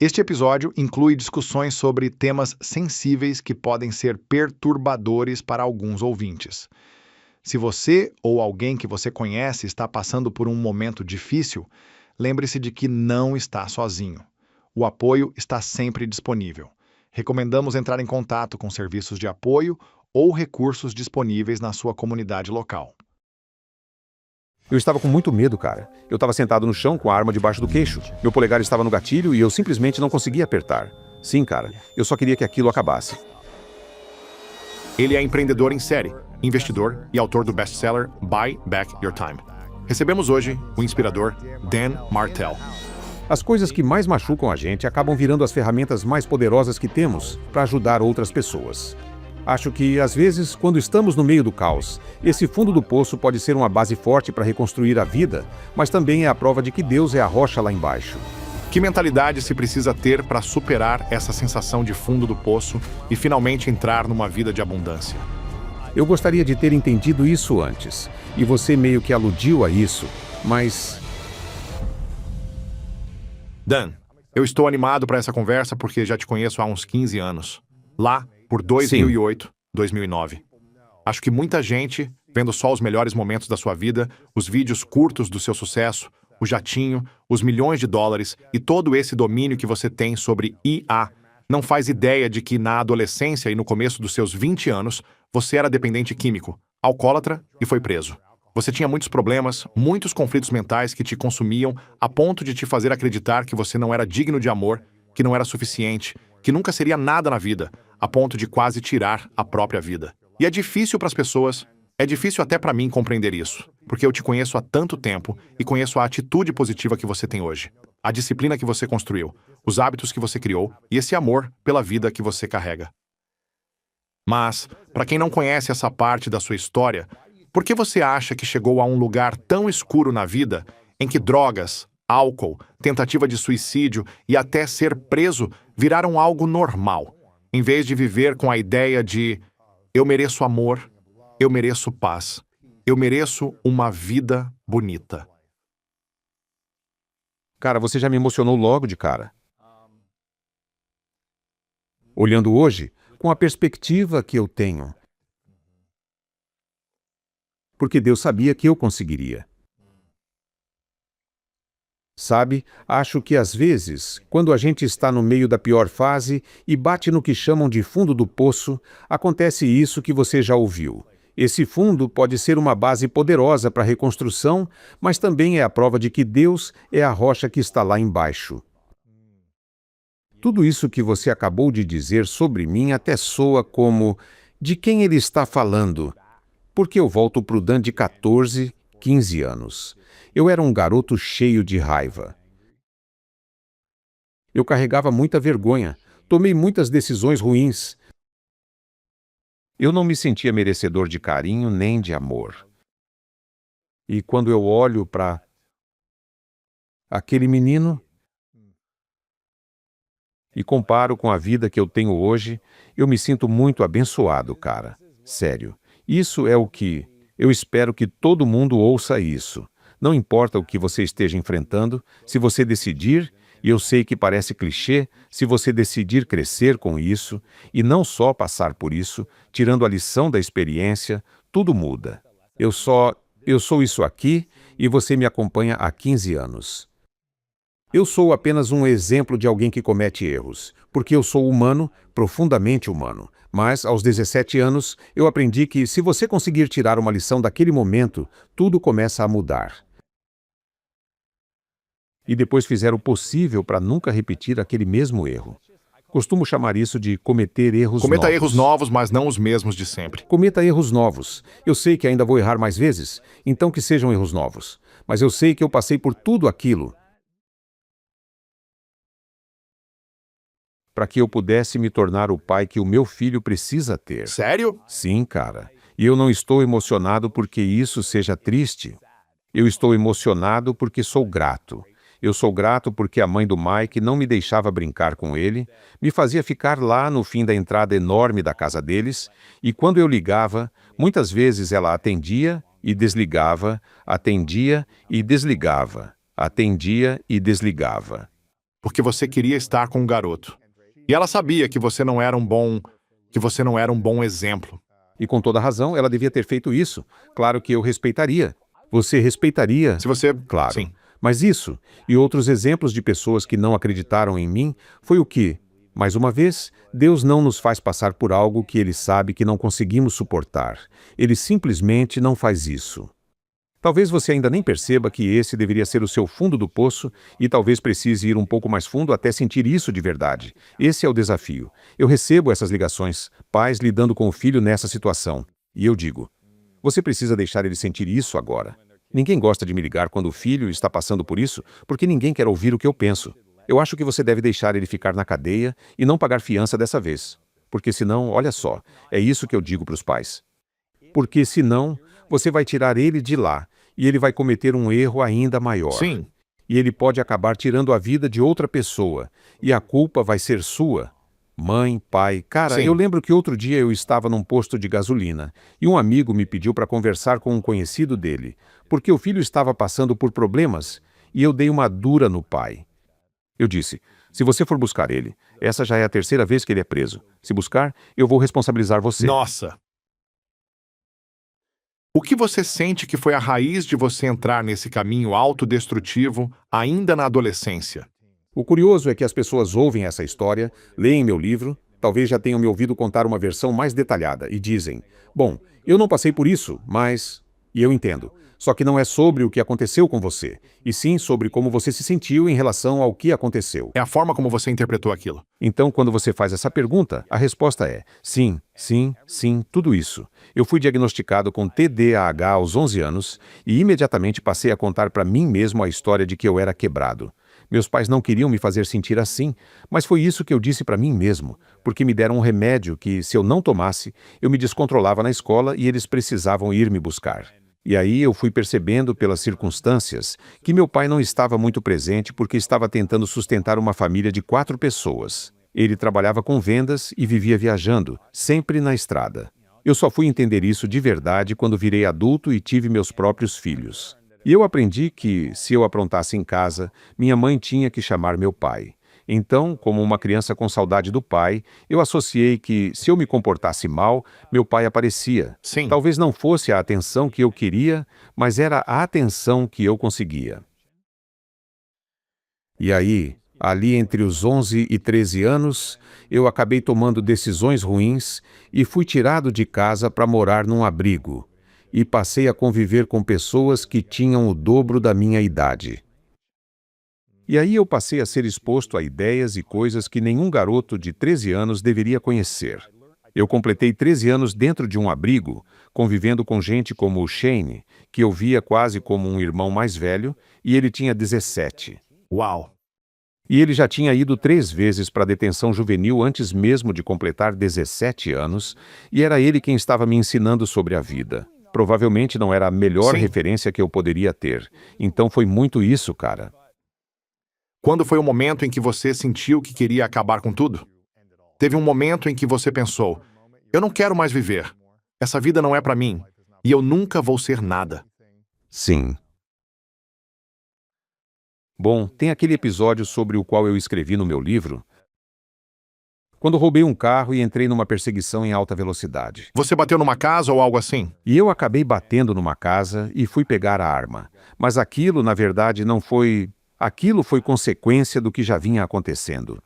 Este episódio inclui discussões sobre temas sensíveis que podem ser perturbadores para alguns ouvintes. Se você ou alguém que você conhece está passando por um momento difícil, lembre-se de que não está sozinho. O apoio está sempre disponível. Recomendamos entrar em contato com serviços de apoio ou recursos disponíveis na sua comunidade local. Eu estava com muito medo, cara. Eu estava sentado no chão com a arma debaixo do queixo. Meu polegar estava no gatilho e eu simplesmente não conseguia apertar. Sim, cara. Eu só queria que aquilo acabasse. Ele é empreendedor em série, investidor e autor do best-seller Buy Back Your Time. Recebemos hoje o inspirador Dan Martell. As coisas que mais machucam a gente acabam virando as ferramentas mais poderosas que temos para ajudar outras pessoas. Acho que, às vezes, quando estamos no meio do caos, esse fundo do poço pode ser uma base forte para reconstruir a vida, mas também é a prova de que Deus é a rocha lá embaixo. Que mentalidade se precisa ter para superar essa sensação de fundo do poço e finalmente entrar numa vida de abundância? Eu gostaria de ter entendido isso antes, e você meio que aludiu a isso, mas... Dan, eu estou animado para essa conversa porque já te conheço há uns 15 anos. Lá, por 2008, 2009. Acho que muita gente, vendo só os melhores momentos da sua vida, os vídeos curtos do seu sucesso, o jatinho, os milhões de dólares e todo esse domínio que você tem sobre IA, não faz ideia de que na adolescência e no começo dos seus 20 anos, você era dependente químico, alcoólatra e foi preso. Você tinha muitos problemas, muitos conflitos mentais que te consumiam a ponto de te fazer acreditar que você não era digno de amor, que não era suficiente, que nunca seria nada na vida, a ponto de quase tirar a própria vida. E é difícil para as pessoas, é difícil até para mim compreender isso, porque eu te conheço há tanto tempo e conheço a atitude positiva que você tem hoje, a disciplina que você construiu, os hábitos que você criou e esse amor pela vida que você carrega. Mas, para quem não conhece essa parte da sua história, por que você acha que chegou a um lugar tão escuro na vida em que drogas, álcool, tentativa de suicídio e até ser preso viraram algo normal, em vez de viver com a ideia de eu mereço amor, eu mereço paz, eu mereço uma vida bonita? Cara, você já me emocionou logo de cara. Olhando hoje, com a perspectiva que eu tenho. Porque Deus sabia que eu conseguiria. Sabe, acho que às vezes, quando a gente está no meio da pior fase e bate no que chamam de fundo do poço, acontece isso que você já ouviu. Esse fundo pode ser uma base poderosa para a reconstrução, mas também é a prova de que Deus é a rocha que está lá embaixo. Tudo isso que você acabou de dizer sobre mim até soa como de quem ele está falando, porque eu volto para o Dan de 14, 15 anos. Eu era um garoto cheio de raiva. Eu carregava muita vergonha, tomei muitas decisões ruins. Eu não me sentia merecedor de carinho nem de amor. E quando eu olho para aquele menino e comparo com a vida que eu tenho hoje, eu me sinto muito abençoado, cara. Sério. Isso é o que eu espero que todo mundo ouça isso. Não importa o que você esteja enfrentando, se você decidir, e eu sei que parece clichê, se você decidir crescer com isso, e não só passar por isso, tirando a lição da experiência, tudo muda. Eu sou isso aqui, e você me acompanha há 15 anos. Eu sou apenas um exemplo de alguém que comete erros, porque eu sou humano, profundamente humano. Mas, aos 17 anos, eu aprendi que, se você conseguir tirar uma lição daquele momento, tudo começa a mudar. E depois fizer o possível para nunca repetir aquele mesmo erro. Costumo chamar isso de cometer erros novos. Cometa erros novos, mas não os mesmos de sempre. Cometa erros novos. Eu sei que ainda vou errar mais vezes, então que sejam erros novos. Mas eu sei que eu passei por tudo aquilo para que eu pudesse me tornar o pai que o meu filho precisa ter. Sério? Sim, cara. E eu não estou emocionado porque isso seja triste. Eu estou emocionado porque sou grato. Eu sou grato porque a mãe do Mike não me deixava brincar com ele, me fazia ficar lá no fim da entrada enorme da casa deles, e quando eu ligava, muitas vezes ela atendia e desligava, atendia e desligava, atendia e desligava. porque você queria estar com um garoto. E ela sabia que você não era um bom exemplo. E com toda razão, ela devia ter feito isso. Claro que eu respeitaria. Você respeitaria? Se você... Claro. Sim. Mas isso, e outros exemplos de pessoas que não acreditaram em mim, foi o que, mais uma vez, Deus não nos faz passar por algo que Ele sabe que não conseguimos suportar. Ele simplesmente não faz isso. Talvez você ainda nem perceba que esse deveria ser o seu fundo do poço e talvez precise ir um pouco mais fundo até sentir isso de verdade. Esse é o desafio. Eu recebo essas ligações, pais lidando com o filho nessa situação. E eu digo, você precisa deixar ele sentir isso agora. Ninguém gosta de me ligar quando o filho está passando por isso, porque ninguém quer ouvir o que eu penso. Eu acho que você deve deixar ele ficar na cadeia e não pagar fiança dessa vez. Porque senão, olha só, é isso que eu digo para os pais. Porque senão, você vai tirar ele de lá e ele vai cometer um erro ainda maior. Sim. E ele pode acabar tirando a vida de outra pessoa. E a culpa vai ser sua. Mãe, pai... Cara, Sim. eu lembro que outro dia eu estava num posto de gasolina e um amigo me pediu para conversar com um conhecido dele, porque o filho estava passando por problemas e eu dei uma dura no pai. Eu disse, se você for buscar ele, essa já é a terceira vez que ele é preso. Se buscar, eu vou responsabilizar você. Nossa! O que você sente que foi a raiz de você entrar nesse caminho autodestrutivo ainda na adolescência? O curioso é que as pessoas ouvem essa história, leem meu livro, talvez já tenham me ouvido contar uma versão mais detalhada e dizem, bom, eu não passei por isso, mas... E eu entendo. Só que não é sobre o que aconteceu com você, e sim sobre como você se sentiu em relação ao que aconteceu. É a forma como você interpretou aquilo. Então, quando você faz essa pergunta, a resposta é sim, sim, sim, tudo isso. Eu fui diagnosticado com TDAH aos 11 anos e imediatamente passei a contar para mim mesmo a história de que eu era quebrado. Meus pais não queriam me fazer sentir assim, mas foi isso que eu disse para mim mesmo, porque me deram um remédio que, se eu não tomasse, eu me descontrolava na escola e eles precisavam ir me buscar. E aí eu fui percebendo pelas circunstâncias que meu pai não estava muito presente porque estava tentando sustentar uma família de 4 pessoas. Ele trabalhava com vendas e vivia viajando, sempre na estrada. Eu só fui entender isso de verdade quando virei adulto e tive meus próprios filhos. E eu aprendi que, se eu aprontasse em casa, minha mãe tinha que chamar meu pai. Então, como uma criança com saudade do pai, eu associei que, se eu me comportasse mal, meu pai aparecia. Sim. Talvez não fosse a atenção que eu queria, mas era a atenção que eu conseguia. E aí, ali entre os 11 e 13 anos, eu acabei tomando decisões ruins e fui tirado de casa para morar num abrigo. E passei a conviver com pessoas que tinham o dobro da minha idade. E aí eu passei a ser exposto a ideias e coisas que nenhum garoto de 13 anos deveria conhecer. Eu completei 13 anos dentro de um abrigo, convivendo com gente como o Shane, que eu via quase como um irmão mais velho, e ele tinha 17. Uau! E ele já tinha ido 3 vezes para a detenção juvenil antes mesmo de completar 17 anos, e era ele quem estava me ensinando sobre a vida. Provavelmente não era a melhor Sim. referência que eu poderia ter. Então foi muito isso, cara. Quando foi o momento em que você sentiu que queria acabar com tudo? Teve um momento em que você pensou, eu não quero mais viver. Essa vida não é para mim. E eu nunca vou ser nada. Sim. Bom, tem aquele episódio sobre o qual eu escrevi no meu livro, quando roubei um carro e entrei numa perseguição em alta velocidade. Você bateu numa casa ou algo assim? E eu acabei batendo numa casa e fui pegar a arma. Mas aquilo, na verdade, não foi... Aquilo foi consequência do que já vinha acontecendo.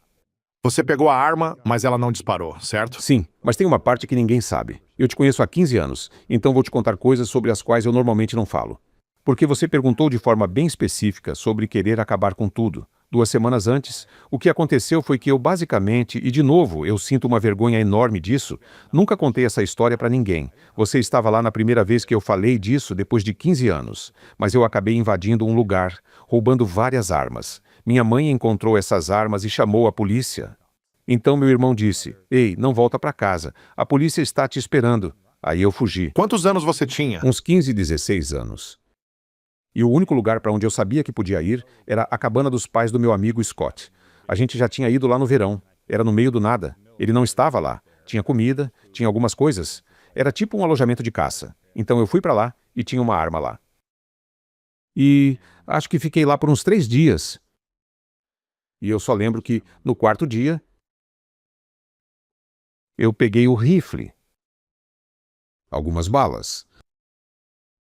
Você pegou a arma, mas ela não disparou, certo? Sim, mas tem uma parte que ninguém sabe. Eu te conheço há 15 anos, então vou te contar coisas sobre as quais eu normalmente não falo. Porque você perguntou de forma bem específica sobre querer acabar com tudo. 2 semanas antes, o que aconteceu foi que eu basicamente, e de novo, eu sinto uma vergonha enorme disso, nunca contei essa história para ninguém. Você estava lá na primeira vez que eu falei disso depois de 15 anos. Mas eu acabei invadindo um lugar, roubando várias armas. Minha mãe encontrou essas armas e chamou a polícia. Então meu irmão disse, ei, não volta para casa, a polícia está te esperando. Aí eu fugi. Quantos anos você tinha? Uns 15, 16 anos. E o único lugar para onde eu sabia que podia ir era a cabana dos pais do meu amigo Scott. A gente já tinha ido lá no verão. Era no meio do nada. Ele não estava lá. Tinha comida, tinha algumas coisas. Era tipo um alojamento de caça. Então eu fui para lá e tinha uma arma lá. E acho que fiquei lá por uns 3 dias. E eu só lembro que, no quarto dia, eu peguei o rifle, algumas balas,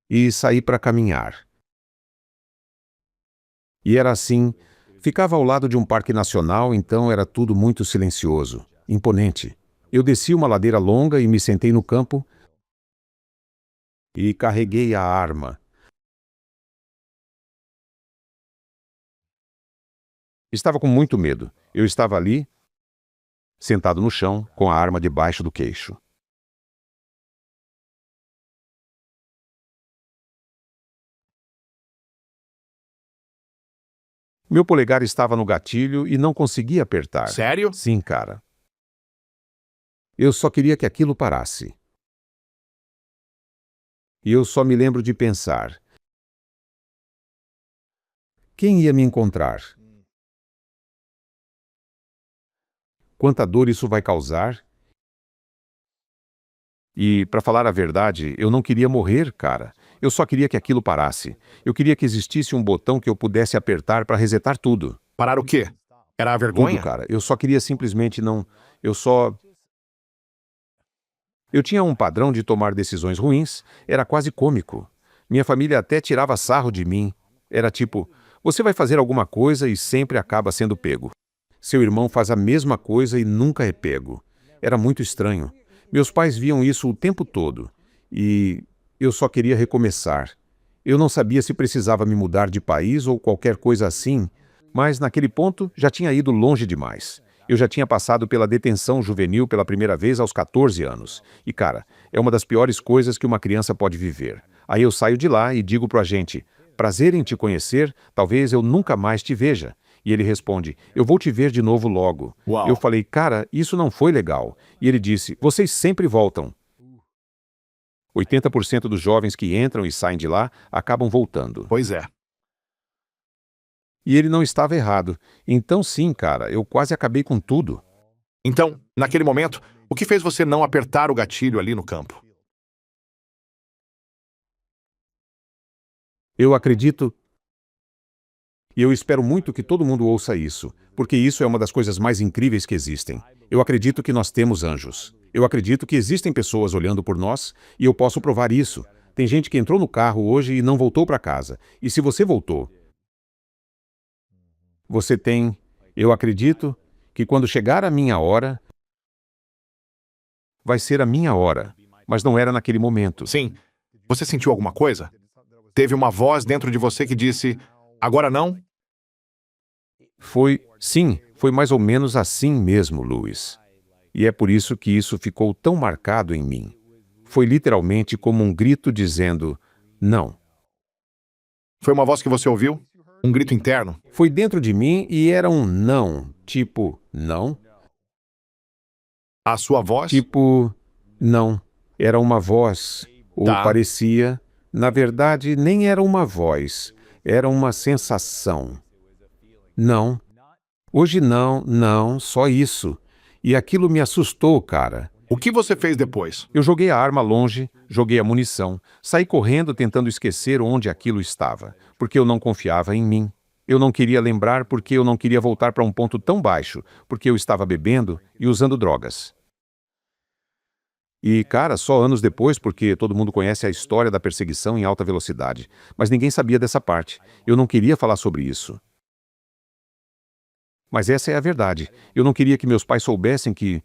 e saí para caminhar. E era assim, ficava ao lado de um parque nacional, então era tudo muito silencioso, imponente. Eu desci uma ladeira longa e me sentei no campo e carreguei a arma. Estava com muito medo. Eu estava ali, sentado no chão, com a arma debaixo do queixo. Meu polegar estava no gatilho e não conseguia apertar. Sério? Sim, cara. Eu só queria que aquilo parasse. E eu só me lembro de pensar: quem ia me encontrar? Quanta dor isso vai causar? E, para falar a verdade, eu não queria morrer, cara. Eu só queria que aquilo parasse. Eu queria que existisse um botão que eu pudesse apertar para resetar tudo. Parar o quê? Era a Tudo, vergonha? cara. Eu só queria simplesmente não... Eu só... Eu tinha um padrão de tomar decisões ruins. Era quase cômico. Minha família até tirava sarro de mim. Era tipo, você vai fazer alguma coisa e sempre acaba sendo pego. Seu irmão faz a mesma coisa e nunca é pego. Era muito estranho. Meus pais viam isso o tempo todo. E eu só queria recomeçar. Eu não sabia se precisava me mudar de país ou qualquer coisa assim, mas naquele ponto já tinha ido longe demais. Eu já tinha passado pela detenção juvenil pela primeira vez aos 14 anos. E, cara, é uma das piores coisas que uma criança pode viver. Aí eu saio de lá e digo pro agente, prazer em te conhecer, talvez eu nunca mais te veja. E ele responde, eu vou te ver de novo logo. Uau. Eu falei, cara, isso não foi legal. E ele disse, vocês sempre voltam. 80% dos jovens que entram e saem de lá acabam voltando. Pois é. E ele não estava errado. Então sim, cara, eu quase acabei com tudo. Então, naquele momento, o que fez você não apertar o gatilho ali no campo? Eu acredito e eu espero muito que todo mundo ouça isso, porque isso é uma das coisas mais incríveis que existem. Eu acredito que nós temos anjos. Eu acredito que existem pessoas olhando por nós e eu posso provar isso. Tem gente que entrou no carro hoje e não voltou para casa. E se você voltou, você tem... Eu acredito que quando chegar a minha hora, vai ser a minha hora. Mas não era naquele momento. Sim. Você sentiu alguma coisa? Teve uma voz dentro de você que disse, agora não? Sim, foi mais ou menos assim mesmo, Luiz. E é por isso que isso ficou tão marcado em mim. Foi literalmente como um grito dizendo, não. Foi uma voz que você ouviu? Um grito interno? Foi dentro de mim e era um não, tipo, não? A sua voz? Tipo, não. Era uma voz, ou Tá. parecia... Na verdade, nem era uma voz, era uma sensação. Não. Hoje não, não, só isso. E aquilo me assustou, cara. O que você fez depois? Eu joguei a arma longe, joguei a munição, saí correndo tentando esquecer onde aquilo estava, porque eu não confiava em mim. Eu não queria lembrar porque eu não queria voltar para um ponto tão baixo, porque eu estava bebendo e usando drogas. E, cara, só anos depois, porque todo mundo conhece a história da perseguição em alta velocidade, mas ninguém sabia dessa parte. Eu não queria falar sobre isso. Mas essa é a verdade. Eu não queria que meus pais soubessem que...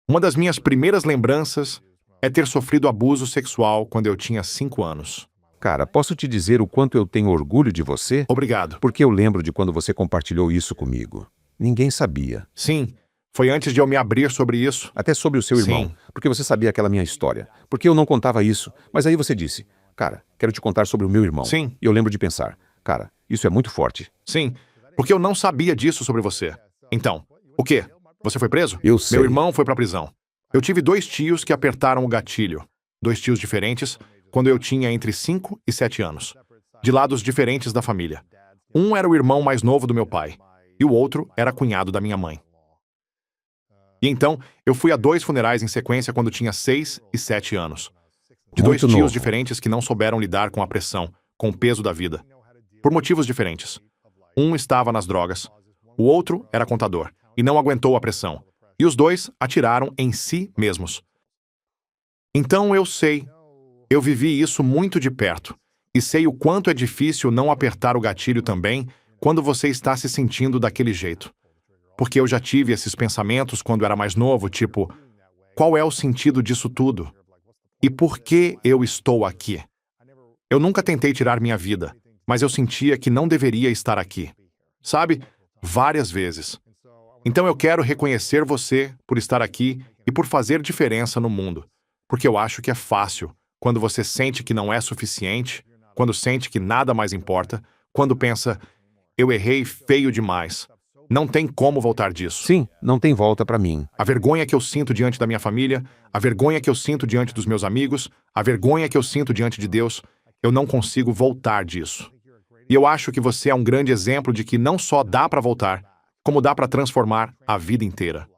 Uma das minhas primeiras lembranças é ter sofrido abuso sexual quando eu tinha 5 anos. Cara, posso te dizer o quanto eu tenho orgulho de você? Obrigado. Porque eu lembro de quando você compartilhou isso comigo. Ninguém sabia. Sim, foi antes de eu me abrir sobre isso. Até sobre o seu irmão. Sim. Porque você sabia aquela minha história. Porque eu não contava isso. Mas aí você disse, cara, quero te contar sobre o meu irmão. Sim. E eu lembro de pensar, cara, isso é muito forte. Sim, porque eu não sabia disso sobre você. Então, o quê? Você foi preso? Eu sei. Meu irmão foi pra prisão. Eu tive 2 tios que apertaram o gatilho. 2 tios diferentes, quando eu tinha entre 5 e 7 anos. De lados diferentes da família. Um era o irmão mais novo do meu pai. E o outro era cunhado da minha mãe. E então, eu fui a 2 funerais em sequência quando tinha 6 e 7 anos. De 2 Muito tios novo. diferentes que não souberam lidar com a pressão, com o peso da vida. Por motivos diferentes. Um estava nas drogas, O outro era contador e não aguentou a pressão. E os dois atiraram em si mesmos. Então eu vivi isso muito de perto. E sei o quanto é difícil não apertar o gatilho também quando você está se sentindo daquele jeito. Porque eu já tive esses pensamentos quando era mais novo, tipo, qual é o sentido disso tudo? E por que eu estou aqui? Eu nunca tentei tirar minha vida, mas eu sentia que não deveria estar aqui. Sabe? Várias vezes. Então eu quero reconhecer você por estar aqui e por fazer diferença no mundo. Porque eu acho que é fácil, quando você sente que não é suficiente, quando sente que nada mais importa, quando pensa, eu errei feio demais. Não tem como voltar disso. Sim, não tem volta para mim. A vergonha que eu sinto diante da minha família, a vergonha que eu sinto diante dos meus amigos, a vergonha que eu sinto diante de Deus, eu não consigo voltar disso. E eu acho que você é um grande exemplo de que não só dá para voltar, como dá para transformar a vida inteira.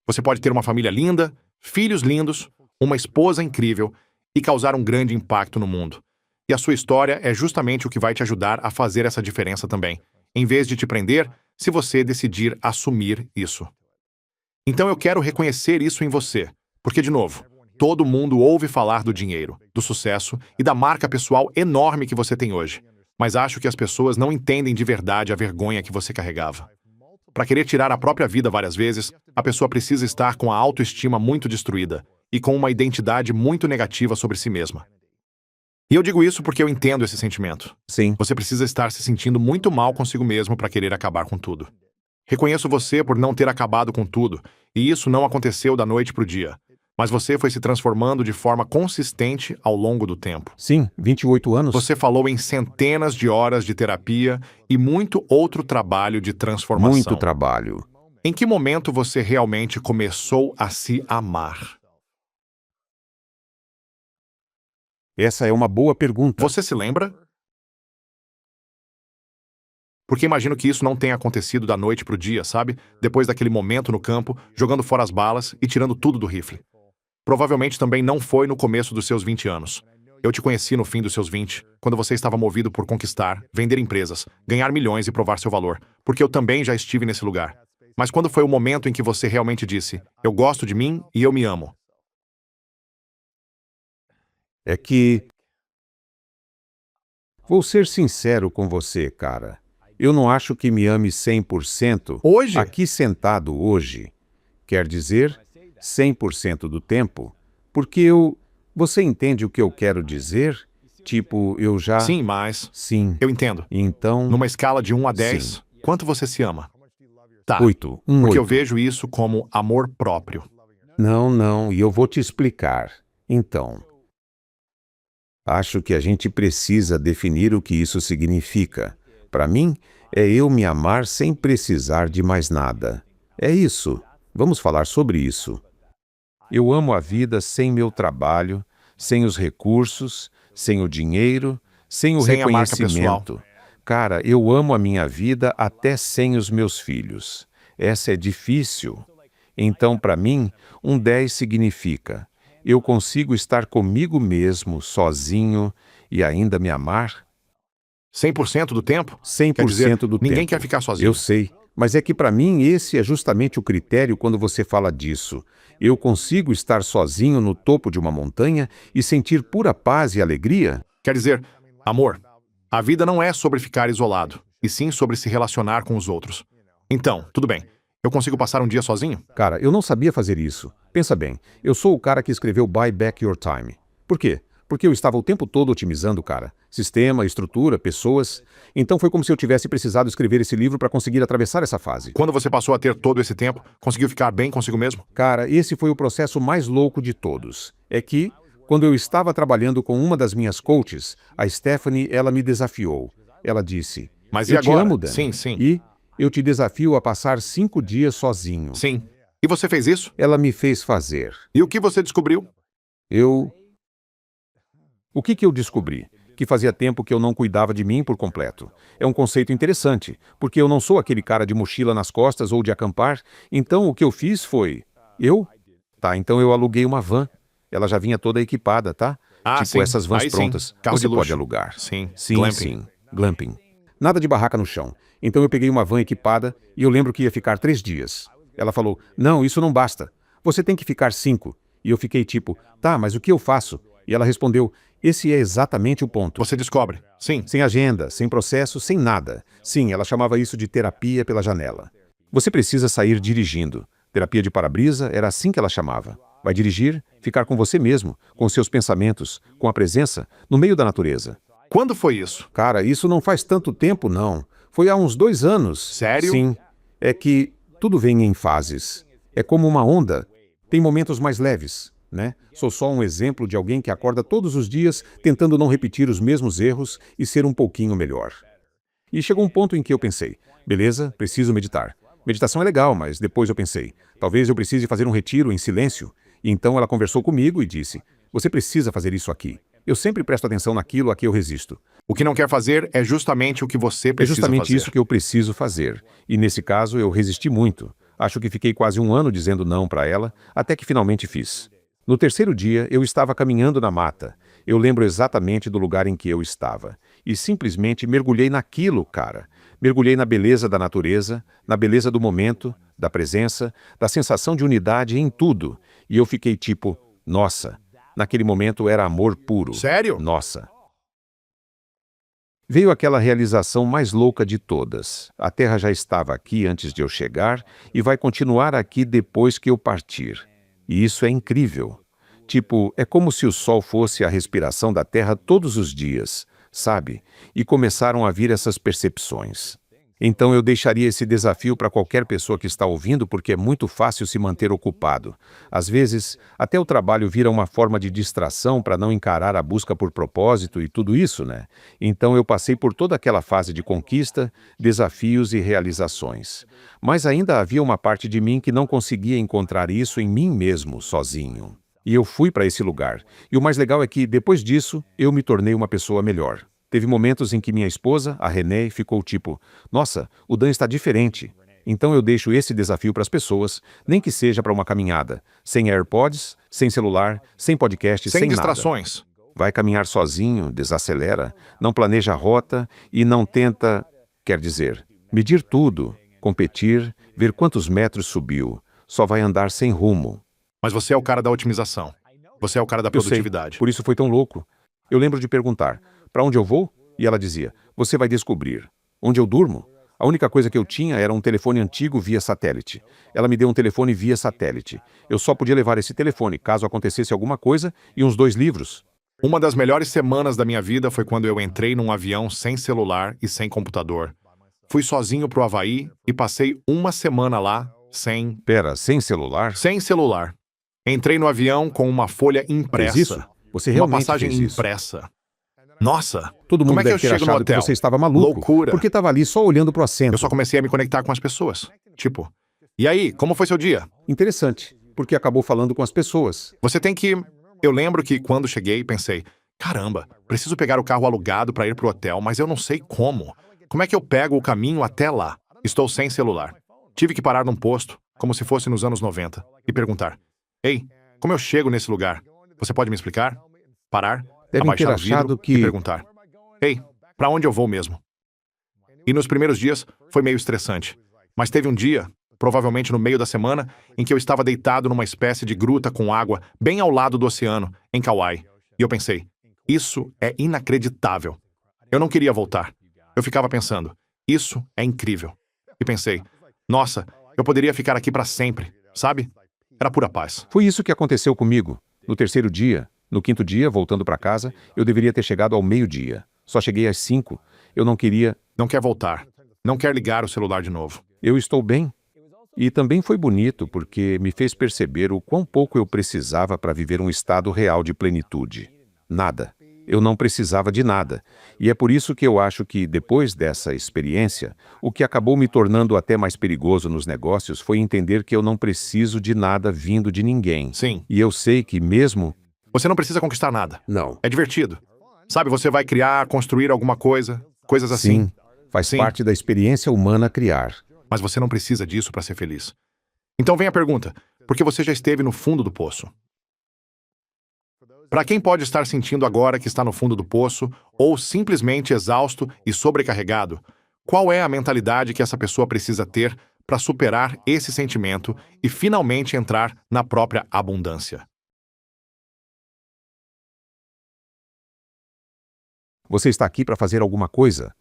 Você pode ter uma família linda, filhos lindos, uma esposa incrível e causar um grande impacto no mundo. E a sua história é justamente o que vai te ajudar a fazer essa diferença também, em vez de te prender, se você decidir assumir isso. Então eu quero reconhecer isso em você, porque, de novo, todo mundo ouve falar do dinheiro, do sucesso e da marca pessoal enorme que você tem hoje, mas acho que as pessoas não entendem de verdade a vergonha que você carregava. Para querer tirar a própria vida várias vezes, a pessoa precisa estar com a autoestima muito destruída e com uma identidade muito negativa sobre si mesma. E eu digo isso porque eu entendo esse sentimento. Sim. Você precisa estar se sentindo muito mal consigo mesmo para querer acabar com tudo. Reconheço você por não ter acabado com tudo, e isso não aconteceu da noite para o dia. Mas você foi se transformando de forma consistente ao longo do tempo. Sim, 28 anos. Você falou em centenas de horas de terapia e muito outro trabalho de transformação. Muito trabalho. Em que momento você realmente começou a se amar? Essa é uma boa pergunta. Você se lembra? Porque imagino que isso não tenha acontecido da noite para o dia, sabe? Depois daquele momento no campo, jogando fora as balas e tirando tudo do rifle. Provavelmente também não foi no começo dos seus 20 anos. Eu te conheci no fim dos seus 20, quando você estava movido por conquistar, vender empresas, ganhar milhões e provar seu valor, porque eu também já estive nesse lugar. Mas quando foi o momento em que você realmente disse, eu gosto de mim e eu me amo? É que... Vou ser sincero com você, cara. Eu não acho que me ame 100%. Hoje? Aqui sentado hoje. Quer dizer, 100% do tempo. Porque Você entende o que eu quero dizer? Tipo, eu já... Sim, mas... Sim. Eu entendo. Então... Numa escala de 1 a 10, Sim. quanto você se ama? Tá. 8. Porque 8. eu vejo isso como amor próprio. Não, e eu vou te explicar. Então... Acho que a gente precisa definir o que isso significa. Para mim, é eu me amar sem precisar de mais nada. É isso. Vamos falar sobre isso. Eu amo a vida sem meu trabalho, sem os recursos, sem o dinheiro, sem o Sem a marca reconhecimento. Cara, eu amo a minha vida até sem os meus filhos. Essa é difícil. Então, para mim, um 10 significa: eu consigo estar comigo mesmo, sozinho, e ainda me amar? 100% do tempo? 100% Quer dizer, do tempo. ninguém quer ficar sozinho. Eu sei, mas é que para mim esse é justamente o critério quando você fala disso. Eu consigo estar sozinho no topo de uma montanha e sentir pura paz e alegria? Quer dizer, amor, a vida não é sobre ficar isolado, e sim sobre se relacionar com os outros. Então, tudo bem. Eu consigo passar um dia sozinho? Cara, eu não sabia fazer isso. Pensa bem, eu sou o cara que escreveu Buy Back Your Time. Por quê? Porque eu estava o tempo todo otimizando, cara. Sistema, estrutura, pessoas. Então foi como se eu tivesse precisado escrever esse livro para conseguir atravessar essa fase. Quando você passou a ter todo esse tempo, conseguiu ficar bem consigo mesmo? Cara, esse foi o processo mais louco de todos. É que, quando eu estava trabalhando com uma das minhas coaches, a Stephanie, ela me desafiou. Ela disse, Mas e eu te agora? amo, Dan. Sim. E eu te desafio a passar 5 dias sozinho. Sim. E você fez isso? Ela me fez fazer. E o que você descobriu? O que eu descobri? Que fazia tempo que eu não cuidava de mim por completo. É um conceito interessante, porque eu não sou aquele cara de mochila nas costas ou de acampar. Então o que eu fiz foi... Então eu aluguei uma van. Ela já vinha toda equipada, tá? Ah, tipo sim. essas vans Aí sim. prontas. Carro Você de luxo. pode alugar. Sim. Sim. Glamping. Nada de barraca no chão. Então eu peguei uma van equipada e eu lembro que ia ficar 3 dias. Ela falou, não, isso não basta. Você tem que ficar 5. E eu fiquei tipo, tá, mas o que eu faço? E ela respondeu, esse é exatamente o ponto. Você descobre. Sim. Sem agenda, sem processo, sem nada. Sim, ela chamava isso de terapia pela janela. Você precisa sair dirigindo. Terapia de para-brisa era assim que ela chamava. Vai dirigir, ficar com você mesmo, com seus pensamentos, com a presença, no meio da natureza. Quando foi isso? Cara, isso não faz tanto tempo, não. Foi há uns 2 anos. Sério? Sim. É que tudo vem em fases. É como uma onda. Tem momentos mais leves, né? Sou só um exemplo de alguém que acorda todos os dias tentando não repetir os mesmos erros e ser um pouquinho melhor. E chegou um ponto em que eu pensei, beleza, preciso meditar. Meditação é legal, mas depois eu pensei, talvez eu precise fazer um retiro em silêncio. E então ela conversou comigo e disse, você precisa fazer isso aqui. Eu sempre presto atenção naquilo a que eu resisto. O que não quer fazer é justamente o que você É precisa justamente fazer. isso que eu preciso fazer. E nesse caso eu resisti muito. Acho que fiquei quase 1 ano dizendo não para ela, até que finalmente fiz. No 3º dia, eu estava caminhando na mata. Eu lembro exatamente do lugar em que eu estava. E simplesmente mergulhei naquilo, cara. Mergulhei na beleza da natureza, na beleza do momento, da presença, da sensação de unidade em tudo. E eu fiquei tipo, nossa, naquele momento era amor puro. Sério? Nossa. Veio aquela realização mais louca de todas. A Terra já estava aqui antes de eu chegar e vai continuar aqui depois que eu partir. E isso é incrível. Tipo, é como se o Sol fosse a respiração da Terra todos os dias, sabe? E começaram a vir essas percepções. Então eu deixaria esse desafio para qualquer pessoa que está ouvindo porque é muito fácil se manter ocupado. Às vezes, até o trabalho vira uma forma de distração para não encarar a busca por propósito e tudo isso, né? Então eu passei por toda aquela fase de conquista, desafios e realizações. Mas ainda havia uma parte de mim que não conseguia encontrar isso em mim mesmo, sozinho. E eu fui para esse lugar. E o mais legal é que, depois disso, eu me tornei uma pessoa melhor. Teve momentos em que minha esposa, a Renée, ficou tipo, nossa, o Dan está diferente. Então eu deixo esse desafio para as pessoas, nem que seja para uma caminhada, sem AirPods, sem celular, sem podcast, Sem sem distrações. nada. Vai caminhar sozinho, desacelera, não planeja a rota e não tenta, quer dizer, medir tudo, competir, ver quantos metros subiu. Só vai andar sem rumo. Mas você é o cara da otimização. Você é o cara da Eu sei, produtividade. por isso foi tão louco. Eu lembro de perguntar, para onde eu vou? E ela dizia, você vai descobrir. Onde eu durmo? A única coisa que eu tinha era um telefone antigo via satélite. Ela me deu um telefone via satélite. Eu só podia levar esse telefone caso acontecesse alguma coisa e uns 2 livros. Uma das melhores semanas da minha vida foi quando eu entrei num avião sem celular e sem computador. Fui sozinho pro Havaí e passei 1 semana lá sem Pera, sem celular? celular. Entrei no avião com uma folha impressa. Fez isso? Você Uma realmente passagem fez isso? impressa. Nossa, Todo mundo como é que deve eu ter chego no achado que hotel? você estava maluco. Loucura. Porque estava ali só olhando pro assento. Eu só comecei a me conectar com as pessoas. Tipo, e aí, como foi seu dia? Interessante, porque acabou falando com as pessoas. Você tem que... Eu lembro que quando cheguei, pensei, caramba, preciso pegar o carro alugado para ir pro hotel, mas eu não sei como. Como é que eu pego o caminho até lá? Estou sem celular. Tive que parar num posto, como se fosse nos anos 90, e perguntar, ei, como eu chego nesse lugar? Você pode me explicar? Parar, Devem ter abaixar o vidro achado que... e perguntar, ei, para onde eu vou mesmo? E nos primeiros dias foi meio estressante. Mas teve um dia, provavelmente no meio da semana, em que eu estava deitado numa espécie de gruta com água bem ao lado do oceano, em Kauai. E eu pensei, isso é inacreditável. Eu não queria voltar. Eu ficava pensando, isso é incrível. E pensei, nossa, eu poderia ficar aqui para sempre, sabe? Era pura paz. Foi isso que aconteceu comigo. No 3º dia, no 5º dia, voltando para casa, eu deveria ter chegado ao meio-dia. Só cheguei às 5. Eu não queria... Não quer voltar. Não quer ligar o celular de novo. Eu estou bem. E também foi bonito porque me fez perceber o quão pouco eu precisava para viver um estado real de plenitude. Nada. Eu não precisava de nada. E é por isso que eu acho que, depois dessa experiência, o que acabou me tornando até mais perigoso nos negócios foi entender que eu não preciso de nada vindo de ninguém. Sim. E eu sei que mesmo... Você não precisa conquistar nada. Não. É divertido. Sabe, você vai criar, construir alguma coisa, coisas assim. Sim, faz Sim. parte da experiência humana criar. Mas você não precisa disso para ser feliz. Então vem a pergunta, porque você já esteve no fundo do poço. Para quem pode estar sentindo agora que está no fundo do poço, ou simplesmente exausto e sobrecarregado, Qual é a mentalidade que essa pessoa precisa ter para superar esse sentimento e finalmente entrar na própria abundância? Você está aqui para fazer alguma coisa.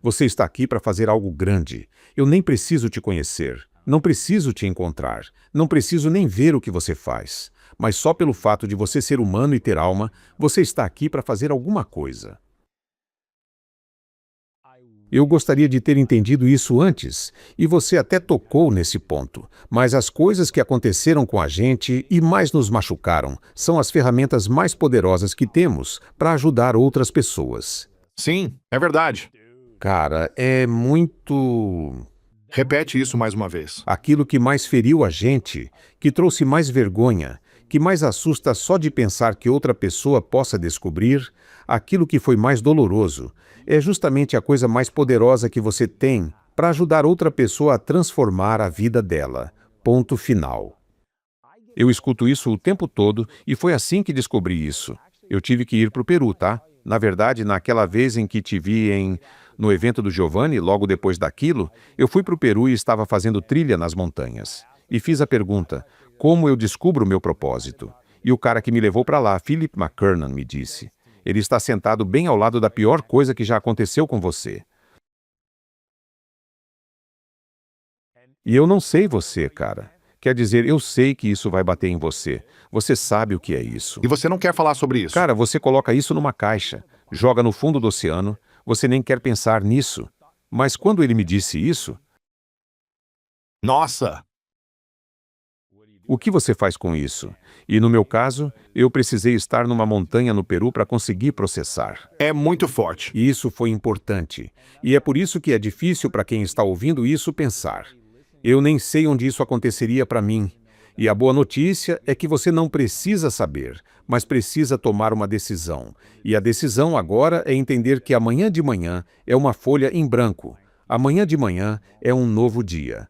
Você está aqui para fazer algo grande. Eu nem preciso te conhecer. Não preciso te encontrar. Não preciso nem ver o que você faz. Mas só pelo fato de você ser humano e ter alma, você está aqui para fazer alguma coisa. Eu gostaria de ter entendido isso antes, e você até tocou nesse ponto. Mas as coisas que aconteceram com a gente e mais nos machucaram são as ferramentas mais poderosas que temos para ajudar outras pessoas. Sim, é verdade. Cara, é muito... Repete isso mais uma vez. Aquilo que mais feriu a gente, que trouxe mais vergonha, que mais assusta só de pensar que outra pessoa possa descobrir, aquilo que foi mais doloroso, é justamente a coisa mais poderosa que você tem para ajudar outra pessoa a transformar a vida dela. Ponto final. Eu escuto isso o tempo todo e foi assim que descobri isso. Eu tive que ir para o Peru, tá? Na verdade, naquela vez em que te vi no evento do Giovanni, logo depois daquilo, eu fui para o Peru e estava fazendo trilha nas montanhas. E fiz a pergunta, como eu descubro o meu propósito? E o cara que me levou para lá, Philip McKernan, me disse, ele está sentado bem ao lado da pior coisa que já aconteceu com você. E eu não sei você, cara. Quer dizer, eu sei que isso vai bater em você. Você sabe o que é isso. E você não quer falar sobre isso? Cara, você coloca isso numa caixa, joga no fundo do oceano, você nem quer pensar nisso. Mas quando ele me disse isso, Nossa! o que você faz com isso? E no meu caso, eu precisei estar numa montanha no Peru para conseguir processar. É muito forte. E isso foi importante. E é por isso que é difícil para quem está ouvindo isso pensar. Eu nem sei onde isso aconteceria para mim. E a boa notícia é que você não precisa saber, mas precisa tomar uma decisão. E a decisão agora é entender que amanhã de manhã é uma folha em branco. Amanhã de manhã é um novo dia.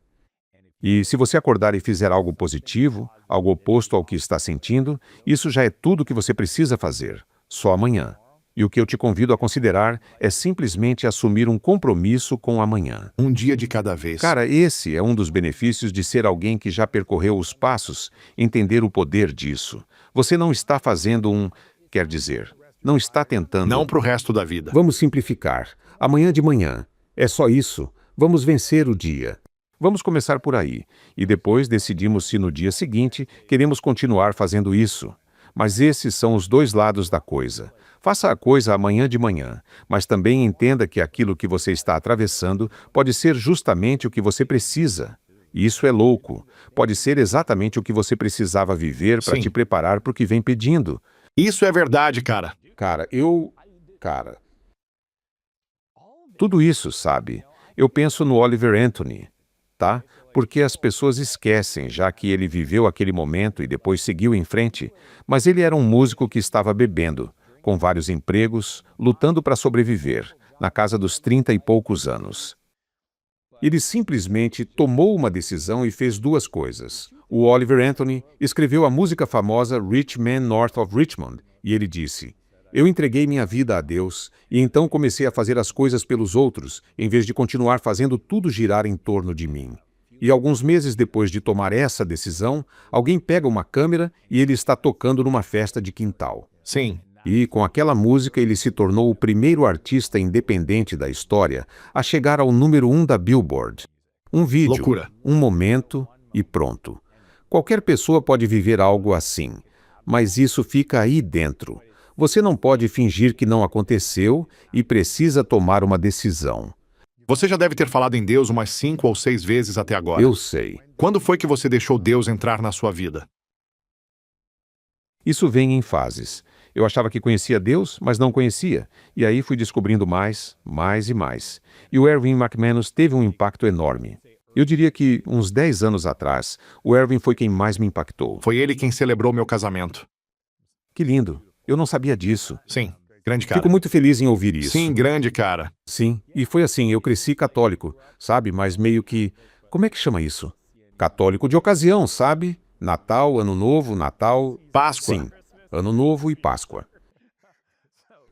E se você acordar e fizer algo positivo, algo oposto ao que está sentindo, isso já é tudo que você precisa fazer, só amanhã. E o que eu te convido a considerar é simplesmente assumir um compromisso com amanhã. Um dia de cada vez. Cara, esse é um dos benefícios de ser alguém que já percorreu os passos, entender o poder disso. Você não está fazendo quer dizer, não está tentando... Não para o resto da vida. Vamos simplificar. Amanhã de manhã. É só isso. Vamos vencer o dia. Vamos começar por aí. E depois decidimos se no dia seguinte queremos continuar fazendo isso. Mas esses são os dois lados da coisa. Faça a coisa amanhã de manhã, mas também entenda que aquilo que você está atravessando pode ser justamente o que você precisa. E isso é louco. Pode ser exatamente o que você precisava viver para Sim. te preparar para o que vem pedindo. Isso é verdade, cara. Cara, tudo isso, sabe? Eu penso no Oliver Anthony, tá? Porque as pessoas esquecem, já que ele viveu aquele momento e depois seguiu em frente, mas ele era um músico que estava bebendo, com vários empregos, lutando para sobreviver, na casa dos 30 e poucos anos. Ele simplesmente tomou uma decisão e fez duas coisas. O Oliver Anthony escreveu a música famosa Rich Man North of Richmond, e ele disse, eu entreguei minha vida a Deus, e então comecei a fazer as coisas pelos outros, em vez de continuar fazendo tudo girar em torno de mim. E alguns meses depois de tomar essa decisão, alguém pega uma câmera e ele está tocando numa festa de quintal. Sim. E, com aquela música, ele se tornou o primeiro artista independente da história a chegar ao número 1 da Billboard. Um vídeo, Loucura. um momento e pronto. Qualquer pessoa pode viver algo assim, mas isso fica aí dentro. Você não pode fingir que não aconteceu e precisa tomar uma decisão. Você já deve ter falado em Deus umas 5 ou 6 vezes até agora. Eu sei. Quando foi que você deixou Deus entrar na sua vida? Isso vem em fases. Eu achava que conhecia Deus, mas não conhecia. E aí fui descobrindo mais e mais. E o Erwin McManus teve um impacto enorme. Eu diria que, uns 10 anos atrás, o Erwin foi quem mais me impactou. Foi ele quem celebrou meu casamento. Que lindo. Eu não sabia disso. Sim, grande cara. Fico muito feliz em ouvir isso. Sim, grande cara. Sim, e foi assim, eu cresci católico, sabe? Mas meio que... Como é que chama isso? Católico de ocasião, sabe? Natal, Ano Novo, Natal... Páscoa. Sim, Ano Novo e Páscoa.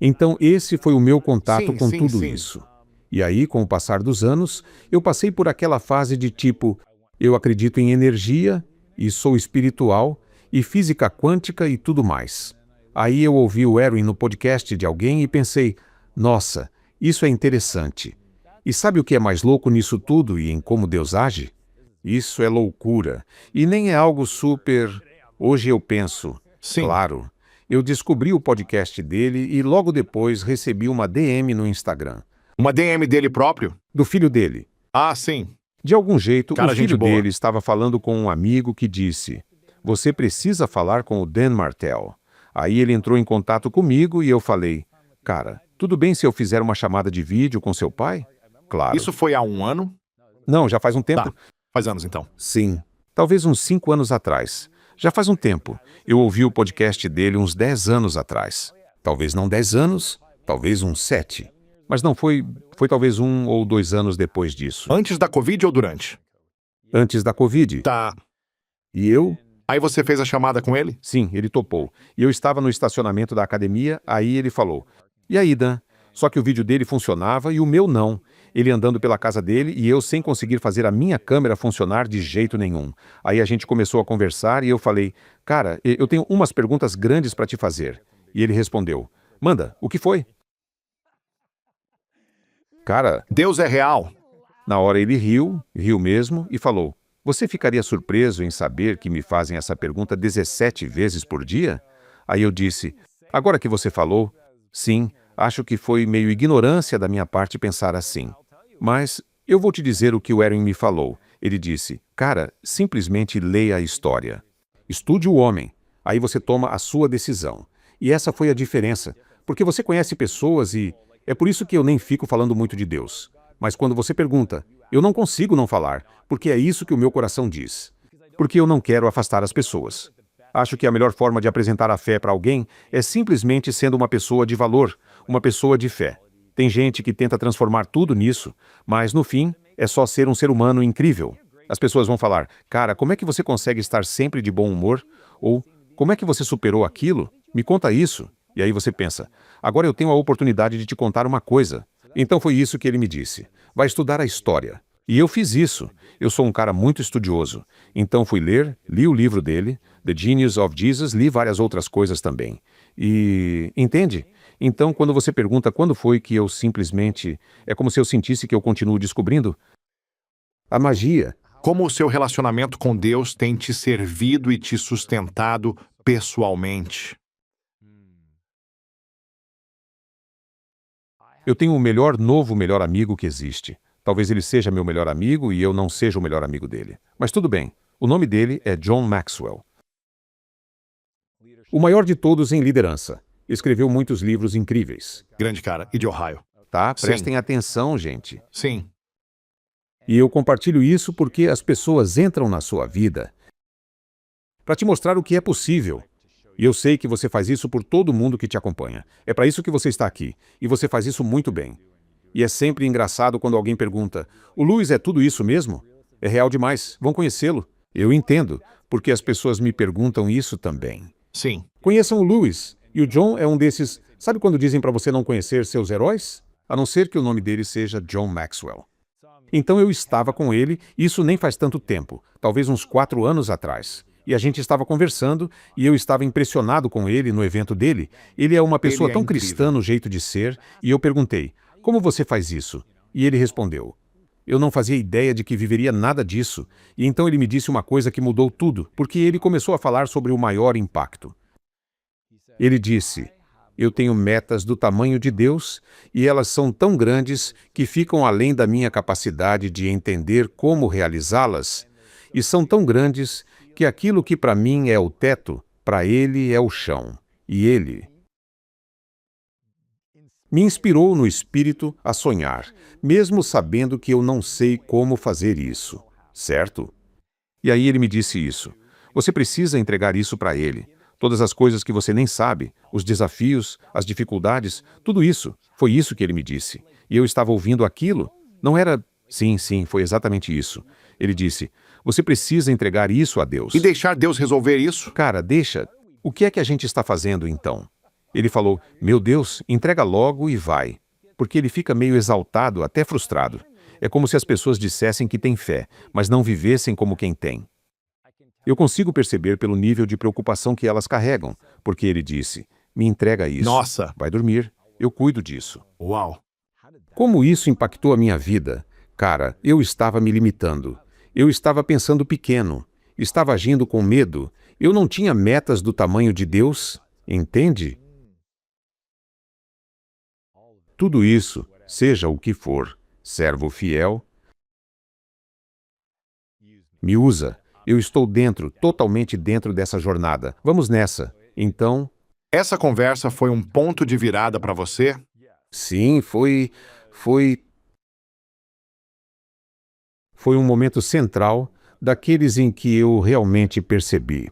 Então, esse foi o meu contato Sim, com sim, tudo sim. isso. E aí, com o passar dos anos, eu passei por aquela fase de tipo, eu acredito em energia, e sou espiritual, e física quântica e tudo mais. Aí eu ouvi o Erwin no podcast de alguém e pensei, nossa, isso é interessante. E sabe o que é mais louco nisso tudo e em como Deus age? Isso é loucura. E nem é algo super... Hoje eu penso, Sim. claro, eu descobri o podcast dele e logo depois recebi uma DM no Instagram. Uma DM dele próprio? Do filho dele. Ah, sim. De algum jeito, Cara, o filho gente boa. dele estava falando com um amigo que disse, você precisa falar com o Dan Martell. Aí ele entrou em contato comigo e eu falei, cara, tudo bem se eu fizer uma chamada de vídeo com seu pai? Claro. Isso foi há um ano? Não, já faz um tempo. Tá. Faz anos, então. Sim, talvez uns 5 anos atrás. Já faz um tempo. Eu ouvi o podcast dele uns 10 anos atrás. Talvez não 10 anos, talvez uns 7. Mas não foi talvez 1 ou 2 anos depois disso. Antes da Covid ou durante? Antes da Covid. Tá. E eu... Aí você fez a chamada com ele? Sim, ele topou. E eu estava no estacionamento da academia, aí ele falou, e aí, Dan? Só que o vídeo dele funcionava e o meu não. Ele andando pela casa dele e eu sem conseguir fazer a minha câmera funcionar de jeito nenhum. Aí a gente começou a conversar e eu falei, cara, eu tenho umas perguntas grandes para te fazer. E ele respondeu, manda, o que foi? Cara, Deus é real. na hora ele riu mesmo e falou, você ficaria surpreso em saber que me fazem essa pergunta 17 vezes por dia? Aí eu disse, agora que você falou, sim, acho que foi meio ignorância da minha parte pensar assim. Mas eu vou te dizer o que o Erwin me falou. Ele disse, cara, simplesmente leia a história. Estude o homem. Aí você toma a sua decisão. E essa foi a diferença. Porque você conhece pessoas e... É por isso que eu nem fico falando muito de Deus. Mas quando você pergunta, eu não consigo não falar, porque é isso que o meu coração diz. Porque eu não quero afastar as pessoas. Acho que a melhor forma de apresentar a fé para alguém é simplesmente sendo uma pessoa de valor, uma pessoa de fé. Tem gente que tenta transformar tudo nisso, mas no fim é só ser um ser humano incrível. As pessoas vão falar, cara, como é que você consegue estar sempre de bom humor? Ou, como é que você superou aquilo? Me conta isso. E aí você pensa, agora eu tenho a oportunidade de te contar uma coisa. Então foi isso que ele me disse. Vai estudar a história. E eu fiz isso. Eu sou um cara muito estudioso. Então fui ler, li o livro dele, The Genius of Jesus, li várias outras coisas também. E... entende? Então, quando você pergunta quando foi que eu simplesmente... É como se eu sentisse que eu continuo descobrindo. A magia. Como o seu relacionamento com Deus tem te servido e te sustentado pessoalmente? Eu tenho o melhor amigo que existe. Talvez ele seja meu melhor amigo e eu não seja o melhor amigo dele. Mas tudo bem. O nome dele é John Maxwell. O maior de todos em liderança. Escreveu muitos livros incríveis. Grande cara. E de Ohio. Tá? Sim. Prestem atenção, gente. Sim. E eu compartilho isso porque as pessoas entram na sua vida para te mostrar o que é possível. E eu sei que você faz isso por todo mundo que te acompanha. É para isso que você está aqui. E você faz isso muito bem. E é sempre engraçado quando alguém pergunta, o Lewis é tudo isso mesmo? É real demais, vão conhecê-lo. Eu entendo, porque as pessoas me perguntam isso também. Sim. Conheçam o Lewis. E o John é um desses... Sabe quando dizem para você não conhecer seus heróis? A não ser que o nome dele seja John Maxwell. Então eu estava com ele, isso nem faz tanto tempo, talvez uns 4 anos atrás. E a gente estava conversando, e eu estava impressionado com ele no evento dele. Ele é uma pessoa Ele é tão incrível. cristã no jeito de ser, e eu perguntei, como você faz isso? E ele respondeu, eu não fazia ideia de que viveria nada disso. E então ele me disse uma coisa que mudou tudo, porque ele começou a falar sobre o maior impacto. Ele disse, eu tenho metas do tamanho de Deus e elas são tão grandes que ficam além da minha capacidade de entender como realizá-las e são tão grandes que aquilo que para mim é o teto, para ele é o chão. E ele me inspirou no espírito a sonhar, mesmo sabendo que eu não sei como fazer isso, certo? E aí ele me disse isso. Você precisa entregar isso para ele. Todas as coisas que você nem sabe, os desafios, as dificuldades, tudo isso, foi isso que ele me disse. E eu estava ouvindo aquilo. Não era... Sim, foi exatamente isso. Ele disse, você precisa entregar isso a Deus. E deixar Deus resolver isso? Cara, deixa. O que é que a gente está fazendo então? Ele falou, meu Deus, entrega logo e vai. porque ele fica meio exaltado, até frustrado. É como se as pessoas dissessem que têm fé, mas não vivessem como quem tem. Eu consigo perceber pelo nível de preocupação que elas carregam, porque ele disse, me entrega isso. Nossa! Vai dormir, eu cuido disso. Uau! Como isso impactou a minha vida? Cara, eu estava me limitando. Eu estava pensando pequeno. Estava agindo com medo. Eu não tinha metas do tamanho de Deus. Entende? Tudo isso, seja o que for, servo fiel, me usa. Eu estou dentro, totalmente dentro dessa jornada. Vamos nessa. Então, Essa conversa foi um ponto de virada para você? sim, foi um momento central daqueles em que eu realmente percebi.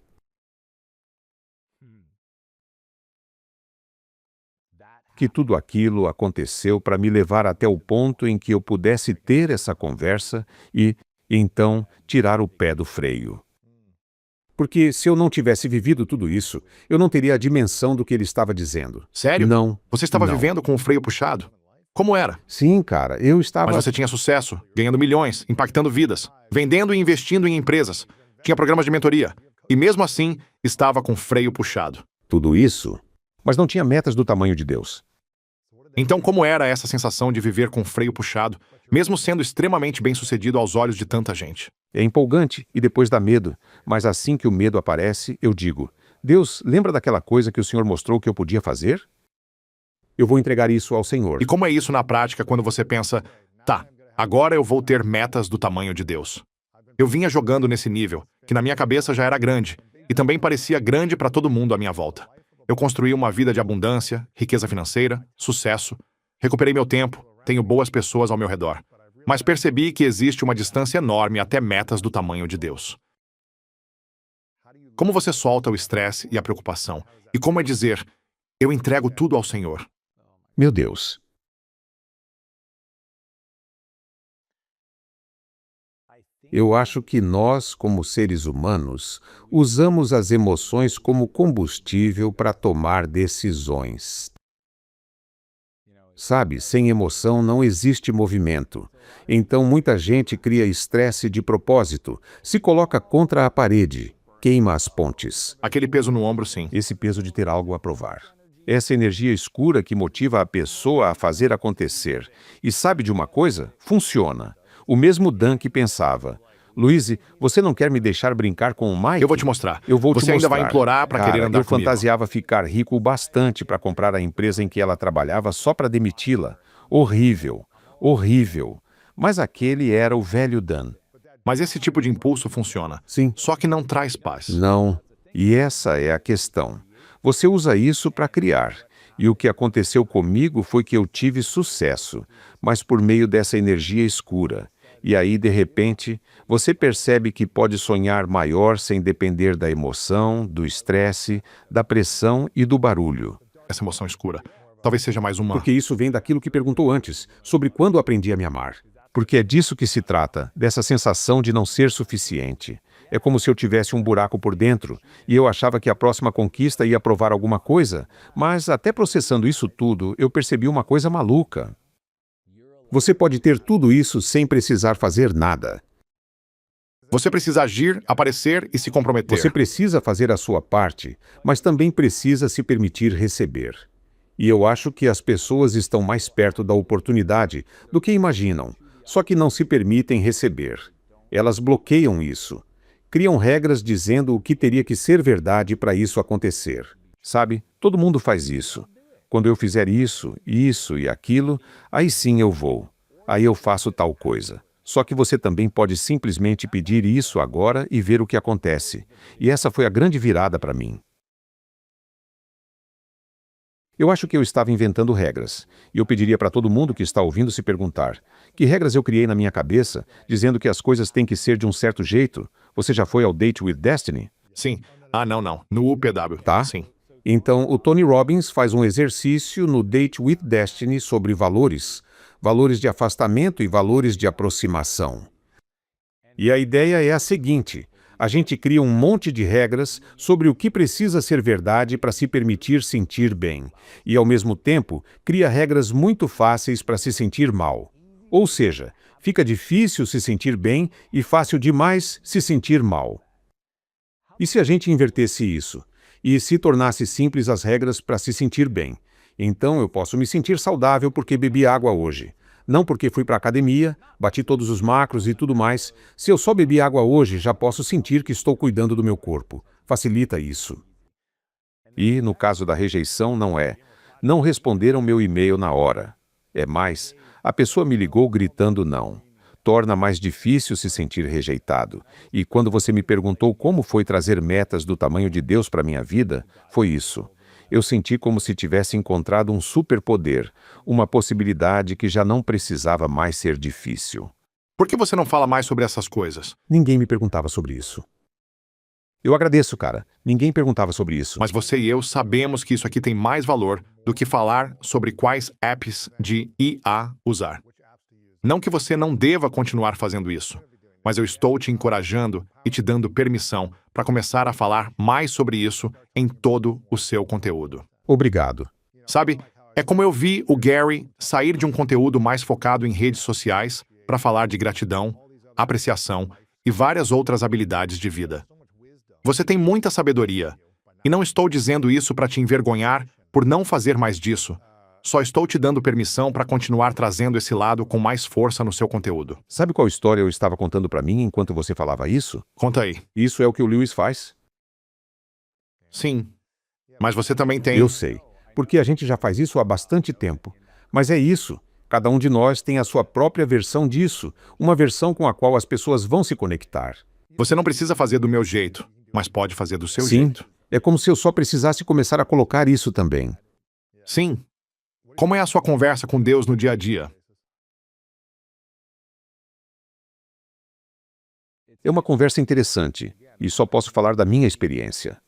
Que tudo aquilo aconteceu para me levar até o ponto em que eu pudesse ter essa conversa e, então, tirar o pé do freio. Porque se eu não tivesse vivido tudo isso, eu não teria a dimensão do que ele estava dizendo. Sério? Não. Você estava não. vivendo com o freio puxado? Como era? Sim, cara, eu estava... Mas você tinha sucesso, ganhando milhões, impactando vidas, vendendo e investindo em empresas, tinha programas de mentoria, e mesmo assim, estava com freio puxado. Tudo isso, mas não tinha metas do tamanho de Deus. Então, como era essa sensação de viver com freio puxado, mesmo sendo extremamente bem-sucedido aos olhos de tanta gente? É empolgante e depois dá medo, mas assim que o medo aparece, eu digo, Deus, lembra daquela coisa que o Senhor mostrou que eu podia fazer? Eu vou entregar isso ao Senhor. E como é isso na prática quando você pensa, tá, agora eu vou ter metas do tamanho de Deus? Eu vinha jogando nesse nível, que na minha cabeça já era grande, e também parecia grande para todo mundo à minha volta. Eu construí uma vida de abundância, riqueza financeira, sucesso, recuperei meu tempo, tenho boas pessoas ao meu redor. Mas percebi que existe uma distância enorme até metas do tamanho de Deus. Como você solta o estresse e a preocupação? E como é dizer, eu entrego tudo ao Senhor? Meu Deus. Eu acho que nós, como seres humanos, usamos as emoções como combustível para tomar decisões. Sabe, sem emoção não existe movimento. Então muita gente cria estresse de propósito, se coloca contra a parede, queima as pontes. Aquele peso no ombro, sim. Esse peso de ter algo a provar. Essa energia escura que motiva a pessoa a fazer acontecer. E sabe de uma coisa? Funciona. O mesmo Dan que pensava, Louise, você não quer me deixar brincar com o Mike? Eu vou te mostrar. Eu vou te Você ainda mostrar. vai implorar para querer andar eu comigo. fantasiava ficar rico o bastante para comprar a empresa em que ela trabalhava só para demiti-la. Horrível, horrível. Mas aquele era o velho Dan. Mas esse tipo de impulso funciona. Sim. Só que não traz paz. Não. E essa é a questão. Você usa isso para criar. E o que aconteceu comigo foi que eu tive sucesso, mas por meio dessa energia escura. E aí, de repente, você percebe que pode sonhar maior sem depender da emoção, do estresse, da pressão e do barulho. Essa emoção escura. Talvez seja mais uma... Porque isso vem daquilo que perguntou antes, sobre quando aprendi a me amar. Porque é disso que se trata, dessa sensação de não ser suficiente. É como se eu tivesse um buraco por dentro, e eu achava que a próxima conquista ia provar alguma coisa, mas até processando isso tudo, eu percebi uma coisa maluca. Você pode ter tudo isso sem precisar fazer nada. Você precisa agir, aparecer e se comprometer. Você precisa fazer a sua parte, mas também precisa se permitir receber. E eu acho que as pessoas estão mais perto da oportunidade do que imaginam, só que não se permitem receber. Elas bloqueiam isso. Criam regras dizendo o que teria que ser verdade para isso acontecer. Sabe, todo mundo faz isso. Quando eu fizer isso e aquilo, aí sim eu vou. Aí eu faço tal coisa. Só que você também pode simplesmente pedir isso agora e ver o que acontece. E essa foi a grande virada para mim. Eu acho que eu estava inventando regras. E eu pediria para todo mundo que está ouvindo se perguntar: que regras eu criei na minha cabeça, dizendo que as coisas têm que ser de um certo jeito? Você já foi ao Date with Destiny? Sim. Ah, não. No UPW. Tá? Sim. Então, o Tony Robbins faz um exercício no Date with Destiny sobre valores, valores de afastamento e valores de aproximação. E a ideia é a seguinte: A gente cria um monte de regras sobre o que precisa ser verdade para se permitir sentir bem, e ao mesmo tempo cria regras muito fáceis para se sentir mal. Ou seja, fica difícil se sentir bem e fácil demais se sentir mal. E se a gente invertesse isso e se tornasse simples as regras para se sentir bem? Então eu posso me sentir saudável porque bebi água hoje. Não porque fui para a academia, bati todos os macros e tudo mais. Se eu só bebi água hoje, já posso sentir que estou cuidando do meu corpo. Facilita isso. E, no caso da rejeição, não é. Não responderam meu e-mail na hora. É mais, a pessoa me ligou gritando não. Torna mais difícil se sentir rejeitado. E quando você me perguntou como foi trazer metas do tamanho de Deus para minha vida, foi isso. Eu senti como se tivesse encontrado um superpoder, uma possibilidade que já não precisava mais ser difícil. Por que você não fala mais sobre essas coisas? Ninguém me perguntava sobre isso. Eu agradeço, cara. Ninguém perguntava sobre isso. Mas você e eu sabemos que isso aqui tem mais valor do que falar sobre quais apps de IA usar. Não que você não deva continuar fazendo isso, mas eu estou te encorajando e te dando permissão para começar a falar mais sobre isso em todo o seu conteúdo. Obrigado. Sabe, é como eu vi o Gary sair de um conteúdo mais focado em redes sociais para falar de gratidão, apreciação e várias outras habilidades de vida. Você tem muita sabedoria, e não estou dizendo isso para te envergonhar por não fazer mais disso. Só estou te dando permissão para continuar trazendo esse lado com mais força no seu conteúdo. Sabe qual história eu estava contando para mim enquanto você falava isso? Conta aí. Isso é o que o Lewis faz? Sim. Mas você também tem... Eu sei, porque a gente já faz isso há bastante tempo. Mas é isso. Cada um de nós tem a sua própria versão disso, uma versão com a qual as pessoas vão se conectar. Você não precisa fazer do meu jeito, mas pode fazer do seu Sim, jeito. é como se eu só precisasse começar a colocar isso também. Sim. Como é a sua conversa com Deus no dia a dia? É uma conversa interessante, e só posso falar da minha experiência.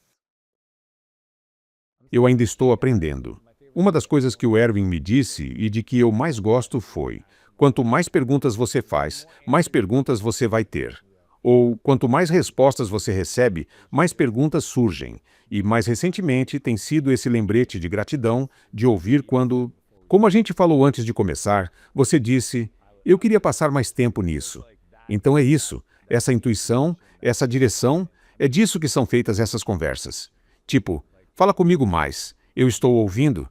Eu ainda estou aprendendo. Uma das coisas que o Erwin me disse e de que eu mais gosto foi: quanto mais perguntas você faz, mais perguntas você vai ter. Ou, quanto mais respostas você recebe, mais perguntas surgem. E mais recentemente tem sido esse lembrete de gratidão de ouvir quando... Como a gente falou antes de começar, você disse: eu queria passar mais tempo nisso. Então é isso, essa intuição, essa direção, é disso que são feitas essas conversas. Tipo, fala comigo mais, eu estou ouvindo,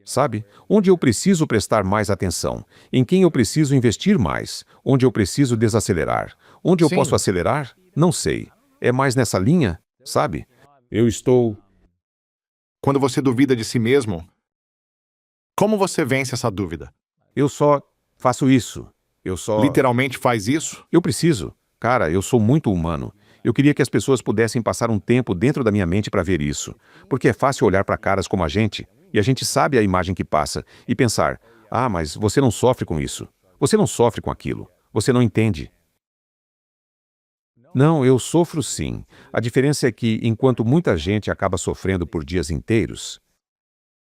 sabe, onde eu preciso prestar mais atenção, em quem eu preciso investir mais, onde eu preciso desacelerar, onde eu Sim. posso acelerar, não sei. É mais nessa linha, sabe? Eu estou... Quando você duvida de si mesmo, como você vence essa dúvida? Eu só faço isso. Literalmente faz isso? Eu preciso. Cara, eu sou muito humano. Eu queria que as pessoas pudessem passar um tempo dentro da minha mente para ver isso. Porque é fácil olhar para caras como a gente, e a gente sabe a imagem que passa, e pensar: ah, mas você não sofre com isso. Você não sofre com aquilo. Você não entende. Não, eu sofro sim. A diferença é que, enquanto muita gente acaba sofrendo por dias inteiros,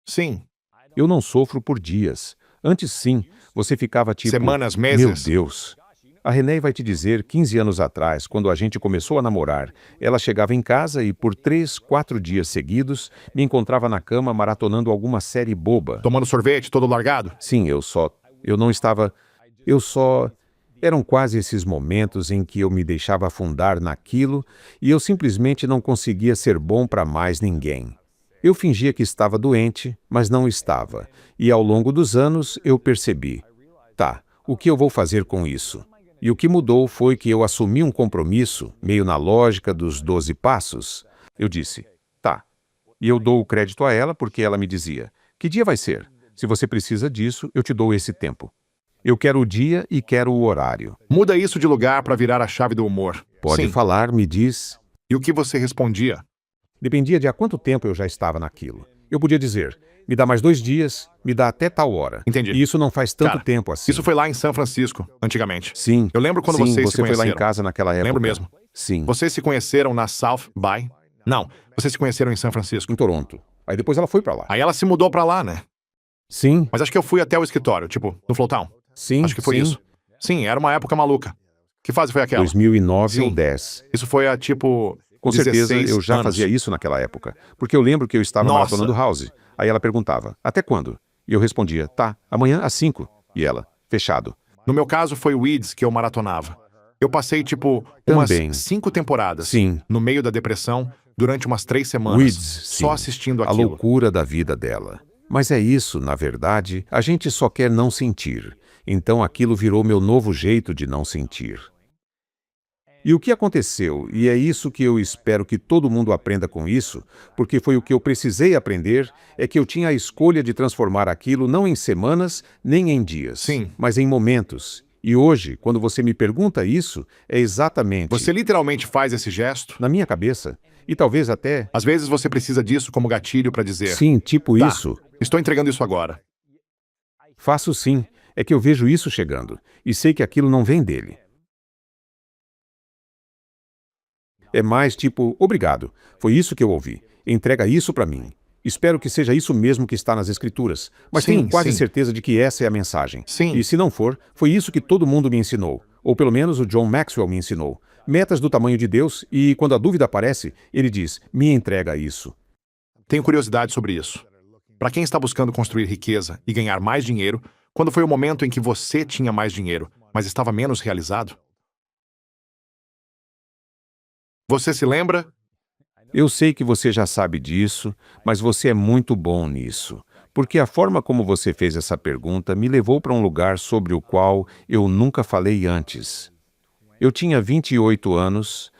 Sim. eu não sofro por dias. Antes sim, você ficava tipo... Semanas, Meu meses? Deus. A Renée vai te dizer, 15 anos atrás, quando a gente começou a namorar, ela chegava em casa e por 3, 4 dias seguidos, me encontrava na cama maratonando alguma série boba. Tomando sorvete, todo largado? Sim, Eram quase esses momentos em que eu me deixava afundar naquilo e eu simplesmente não conseguia ser bom para mais ninguém. Eu fingia que estava doente, mas não estava. E ao longo dos anos eu percebi: tá, o que eu vou fazer com isso? E o que mudou foi que eu assumi um compromisso, meio na lógica dos 12 passos. Eu disse: tá. E eu dou o crédito a ela porque ela me dizia: que dia vai ser? Se você precisa disso, eu te dou esse tempo. Eu quero o dia e quero o horário. Muda isso de lugar para virar a chave do humor. Pode Sim. falar, me diz. E o que você respondia? Dependia de há quanto tempo eu já estava naquilo. Eu podia dizer: me dá mais 2 dias, me dá até tal hora. Entendi. E isso não faz tanto Cara, tempo assim. Isso foi lá em São Francisco, antigamente. Sim. Eu lembro quando Sim, vocês você se foi lá em conheceram. casa naquela época. Lembro mesmo. Sim. Vocês se conheceram na South by? Não, vocês se conheceram em São Francisco. Em Toronto. Aí depois ela foi pra lá. Aí ela se mudou pra lá, né? Sim. Mas acho que eu fui até o escritório, tipo, no Flowtown. Sim. Acho que foi sim. isso. Sim, era uma época maluca. Que fase foi aquela? 2009 ou Sim. 10. Isso foi há, tipo, Com certeza 16 eu já anos. fazia isso naquela época, porque eu lembro que eu estava Nossa! maratonando House. Aí ela perguntava, até quando? E eu respondia, tá, amanhã às 5. E ela, fechado. No meu caso, foi o Weeds que eu maratonava. Eu passei, tipo, Também. umas 5 temporadas. Sim. No meio da depressão, durante umas 3 semanas. Weeds, Só sim. assistindo A aquilo. loucura da vida dela. Mas é isso, na verdade, a gente só quer não sentir. Então aquilo virou meu novo jeito de não sentir. E o que aconteceu, e é isso que eu espero que todo mundo aprenda com isso, porque foi o que eu precisei aprender, é que eu tinha a escolha de transformar aquilo não em semanas, nem em dias, Sim. mas em momentos. E hoje, quando você me pergunta isso, é exatamente Você literalmente faz esse gesto? na minha cabeça. E talvez até, Às vezes você precisa disso como gatilho pra dizer: sim, tipo tá, isso. estou entregando isso agora. Faço sim, é que eu vejo isso chegando, e sei que aquilo não vem dele. É mais tipo, obrigado, foi isso que eu ouvi, entrega isso pra mim. Espero que seja isso mesmo que está nas Escrituras, mas Sim, tenho quase sim. certeza de que essa é a mensagem. Sim. E se não for, foi isso que todo mundo me ensinou, ou pelo menos o John Maxwell me ensinou. Metas do tamanho de Deus, e quando a dúvida aparece, ele diz, me entrega isso. Tenho curiosidade sobre isso. Para quem está buscando construir riqueza e ganhar mais dinheiro, quando foi o momento em que você tinha mais dinheiro, mas estava menos realizado? Você se lembra? Eu sei que você já sabe disso, mas você é muito bom nisso. Porque a forma como você fez essa pergunta me levou para um lugar sobre o qual eu nunca falei antes. Eu tinha 28 anos.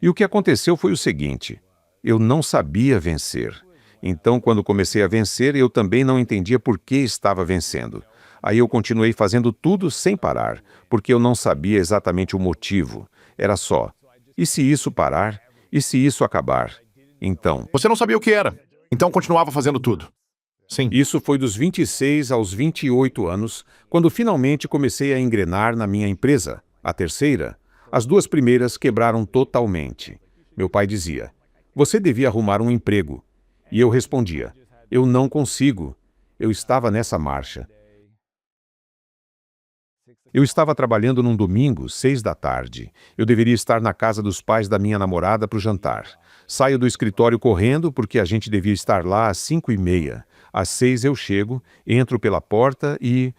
E o que aconteceu foi o seguinte: eu não sabia vencer. Então, quando comecei a vencer, eu também não entendia por que estava vencendo. Aí eu continuei fazendo tudo sem parar, porque eu não sabia exatamente o motivo. Era só, e se isso parar? E se isso acabar? Então, Você não sabia o que era, então continuava fazendo tudo. Sim. isso foi dos 26 aos 28 anos, quando finalmente comecei a engrenar na minha empresa, a terceira. As duas primeiras quebraram totalmente. Meu pai dizia, você devia arrumar um emprego. E eu respondia, eu não consigo. Eu estava nessa marcha. Eu estava trabalhando num domingo, 6 da tarde. Eu deveria estar na casa dos pais da minha namorada para o jantar. Saio do escritório correndo porque a gente devia estar lá às 5:30. Às 6 eu chego, entro pela porta e...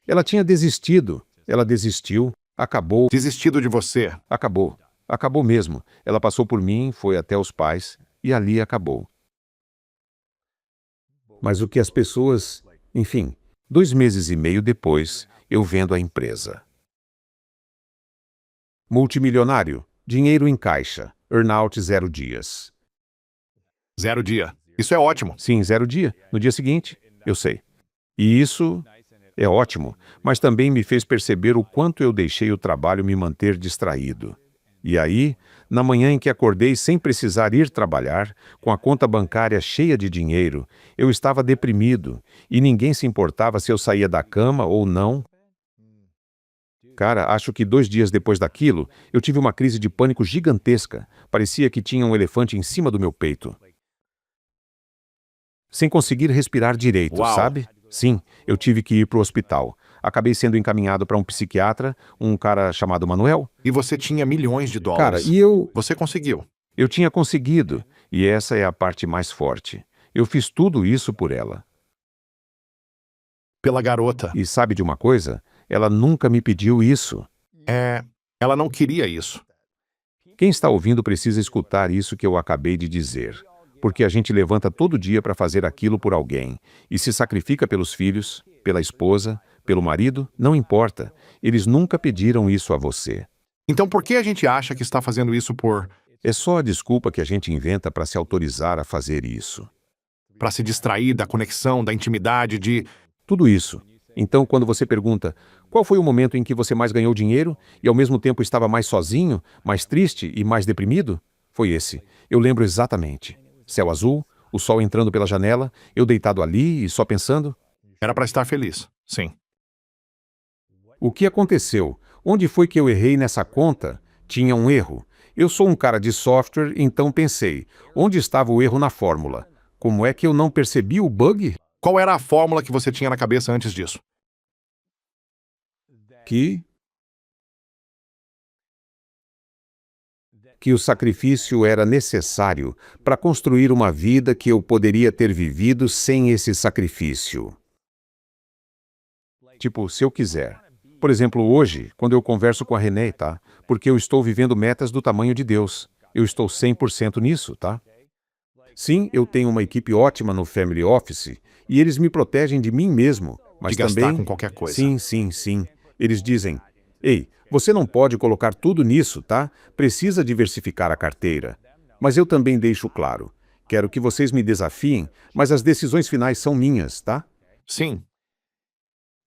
Ela tinha desistido. Ela desistiu. Acabou. Desistido de você. Acabou. Acabou mesmo. Ela passou por mim, foi até os pais e ali acabou. Mas o que as pessoas... Enfim, 2 meses e meio depois, eu vendo a empresa. Multimilionário, dinheiro em caixa, earnout 0 dias. 0 dia. Isso é ótimo. Sim, 0 dia. No dia seguinte, eu sei. E isso é ótimo, mas também me fez perceber o quanto eu deixei o trabalho me manter distraído. E aí, na manhã em que acordei sem precisar ir trabalhar, com a conta bancária cheia de dinheiro, eu estava deprimido e ninguém se importava se eu saía da cama ou não. Cara, acho que 2 dias depois daquilo, eu tive uma crise de pânico gigantesca. Parecia que tinha um elefante em cima do meu peito. Sem conseguir respirar direito, Uau. sabe? Sim, eu tive que ir para o hospital. Acabei sendo encaminhado para um psiquiatra, um cara chamado Manuel. E você tinha milhões de Cara, dólares. e eu Você conseguiu. tinha conseguido, e essa é a parte mais forte. Eu fiz tudo isso por ela. Pela garota. E sabe de uma coisa? Ela nunca me pediu isso. Ela não queria isso. Quem está ouvindo precisa escutar isso que eu acabei de dizer. Porque a gente levanta todo dia para fazer aquilo por alguém e se sacrifica pelos filhos, pela esposa, pelo marido, não importa. Eles nunca pediram isso a você. Então por que a gente acha que está fazendo isso É só a desculpa que a gente inventa para se autorizar a fazer isso. para se distrair da conexão, da intimidade, de... Tudo isso. Então, quando você pergunta, qual foi o momento em que você mais ganhou dinheiro e ao mesmo tempo estava mais sozinho, mais triste e mais deprimido? Foi esse. Eu lembro exatamente. Céu azul, o sol entrando pela janela, eu deitado ali e só pensando, Era para estar feliz. Sim. o que aconteceu? Onde foi que eu errei nessa conta? Tinha um erro. Eu sou um cara de software, então pensei, onde estava o erro na fórmula? Como é que eu não percebi o bug? Qual era a fórmula que você tinha na cabeça antes disso? que o sacrifício era necessário para construir uma vida que eu poderia ter vivido sem esse sacrifício. Tipo, se eu quiser. Por exemplo, hoje, quando eu converso com a Renee, tá? Porque eu estou vivendo metas do tamanho de Deus. Eu estou 100% nisso, tá? Sim, eu tenho uma equipe ótima no Family Office e eles me protegem de mim mesmo, mas De gastar também... com qualquer coisa. Sim. Eles dizem, ei, você não pode colocar tudo nisso, tá? Precisa diversificar a carteira. Mas eu também deixo claro, quero que vocês me desafiem, mas as decisões finais são minhas, tá? Sim.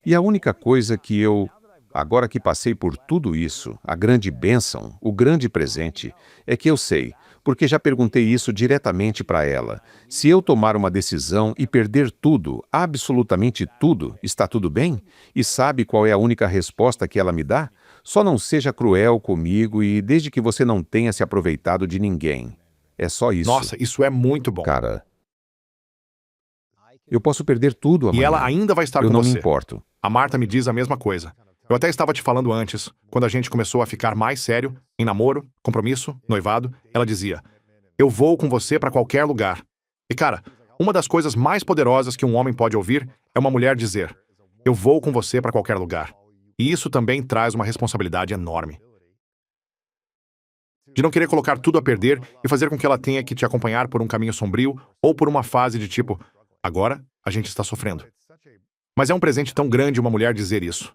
E a única coisa que eu, agora que passei por tudo isso, a grande bênção, o grande presente, é que eu sei, porque já perguntei isso diretamente para ela, se eu tomar uma decisão e perder tudo, absolutamente tudo, está tudo bem? E sabe qual é a única resposta que ela me dá? Só não seja cruel comigo e desde que você não tenha se aproveitado de ninguém. É só isso. Nossa, isso é muito bom. Cara, eu posso perder tudo amanhã. E ela ainda vai estar Eu com não você. me importo. A Marta me diz a mesma coisa. Eu até estava te falando antes, quando a gente começou a ficar mais sério, em namoro, compromisso, noivado, ela dizia, eu vou com você para qualquer lugar. E cara, uma das coisas mais poderosas que um homem pode ouvir é uma mulher dizer, eu vou com você para qualquer lugar. E isso também traz uma responsabilidade enorme. De não querer colocar tudo a perder e fazer com que ela tenha que te acompanhar por um caminho sombrio ou por uma fase de tipo, agora a gente está sofrendo. Mas é um presente tão grande uma mulher dizer isso.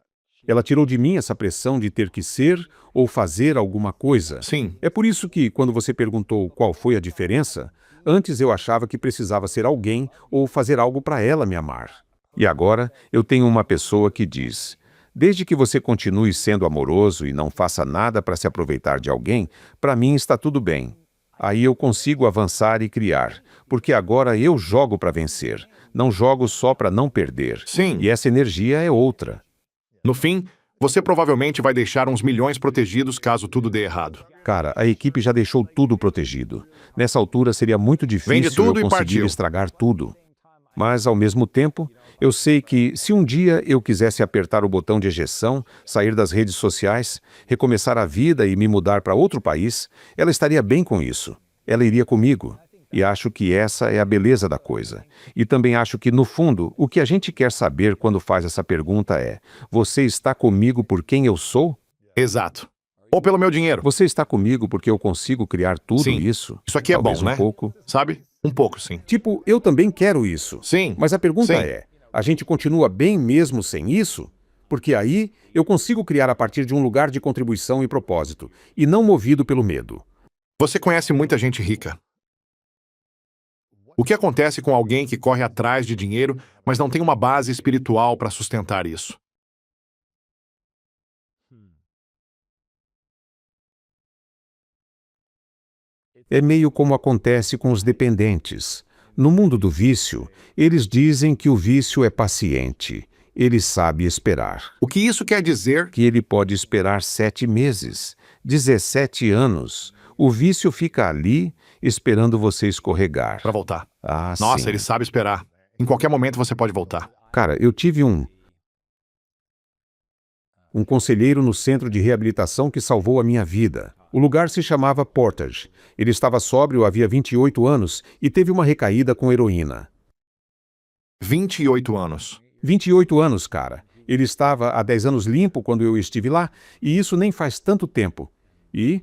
Ela tirou de mim essa pressão de ter que ser ou fazer alguma coisa. Sim. É por isso que, quando você perguntou qual foi a diferença, antes eu achava que precisava ser alguém ou fazer algo para ela me amar. E agora eu tenho uma pessoa que diz, desde que você continue sendo amoroso e não faça nada para se aproveitar de alguém, para mim está tudo bem. Aí eu consigo avançar e criar, porque agora eu jogo para vencer, não jogo só para não perder. Sim. E essa energia é outra. No fim, você provavelmente vai deixar uns milhões protegidos caso tudo dê errado. Cara, a equipe já deixou tudo protegido. Nessa altura seria muito Vende difícil tudo eu e conseguir partiu. estragar tudo. Mas, ao mesmo tempo, eu sei que se um dia eu quisesse apertar o botão de ejeção, sair das redes sociais, recomeçar a vida e me mudar para outro país, ela estaria bem com isso. Ela iria comigo. E acho que essa é a beleza da coisa. E também acho que, no fundo, o que a gente quer saber quando faz essa pergunta é: você está comigo por quem eu sou? Exato. Ou pelo meu dinheiro. Você está comigo porque eu consigo criar tudo Sim. isso? Isso aqui é Talvez bom, né? um pouco. Sabe? Um pouco, sim. Tipo, eu também quero isso. Sim. Mas a pergunta Sim. é, a gente continua bem mesmo sem isso? Porque aí eu consigo criar a partir de um lugar de contribuição e propósito, e não movido pelo medo. Você conhece muita gente rica. O que acontece com alguém que corre atrás de dinheiro, mas não tem uma base espiritual para sustentar isso? É meio como acontece com os dependentes. No mundo do vício, eles dizem que o vício é paciente. Ele sabe esperar. O que isso quer dizer? Que ele pode esperar 7 meses, 17 anos. O vício fica ali, esperando você escorregar. Para voltar. Ah, Nossa, sim. ele sabe esperar. Em qualquer momento você pode voltar. Cara, eu tive um conselheiro no centro de reabilitação que salvou a minha vida. O lugar se chamava Portage. Ele estava sóbrio havia 28 anos e teve uma recaída com heroína. 28 anos. 28 anos, cara. Ele estava há 10 anos limpo quando eu estive lá, e isso nem faz tanto tempo. E...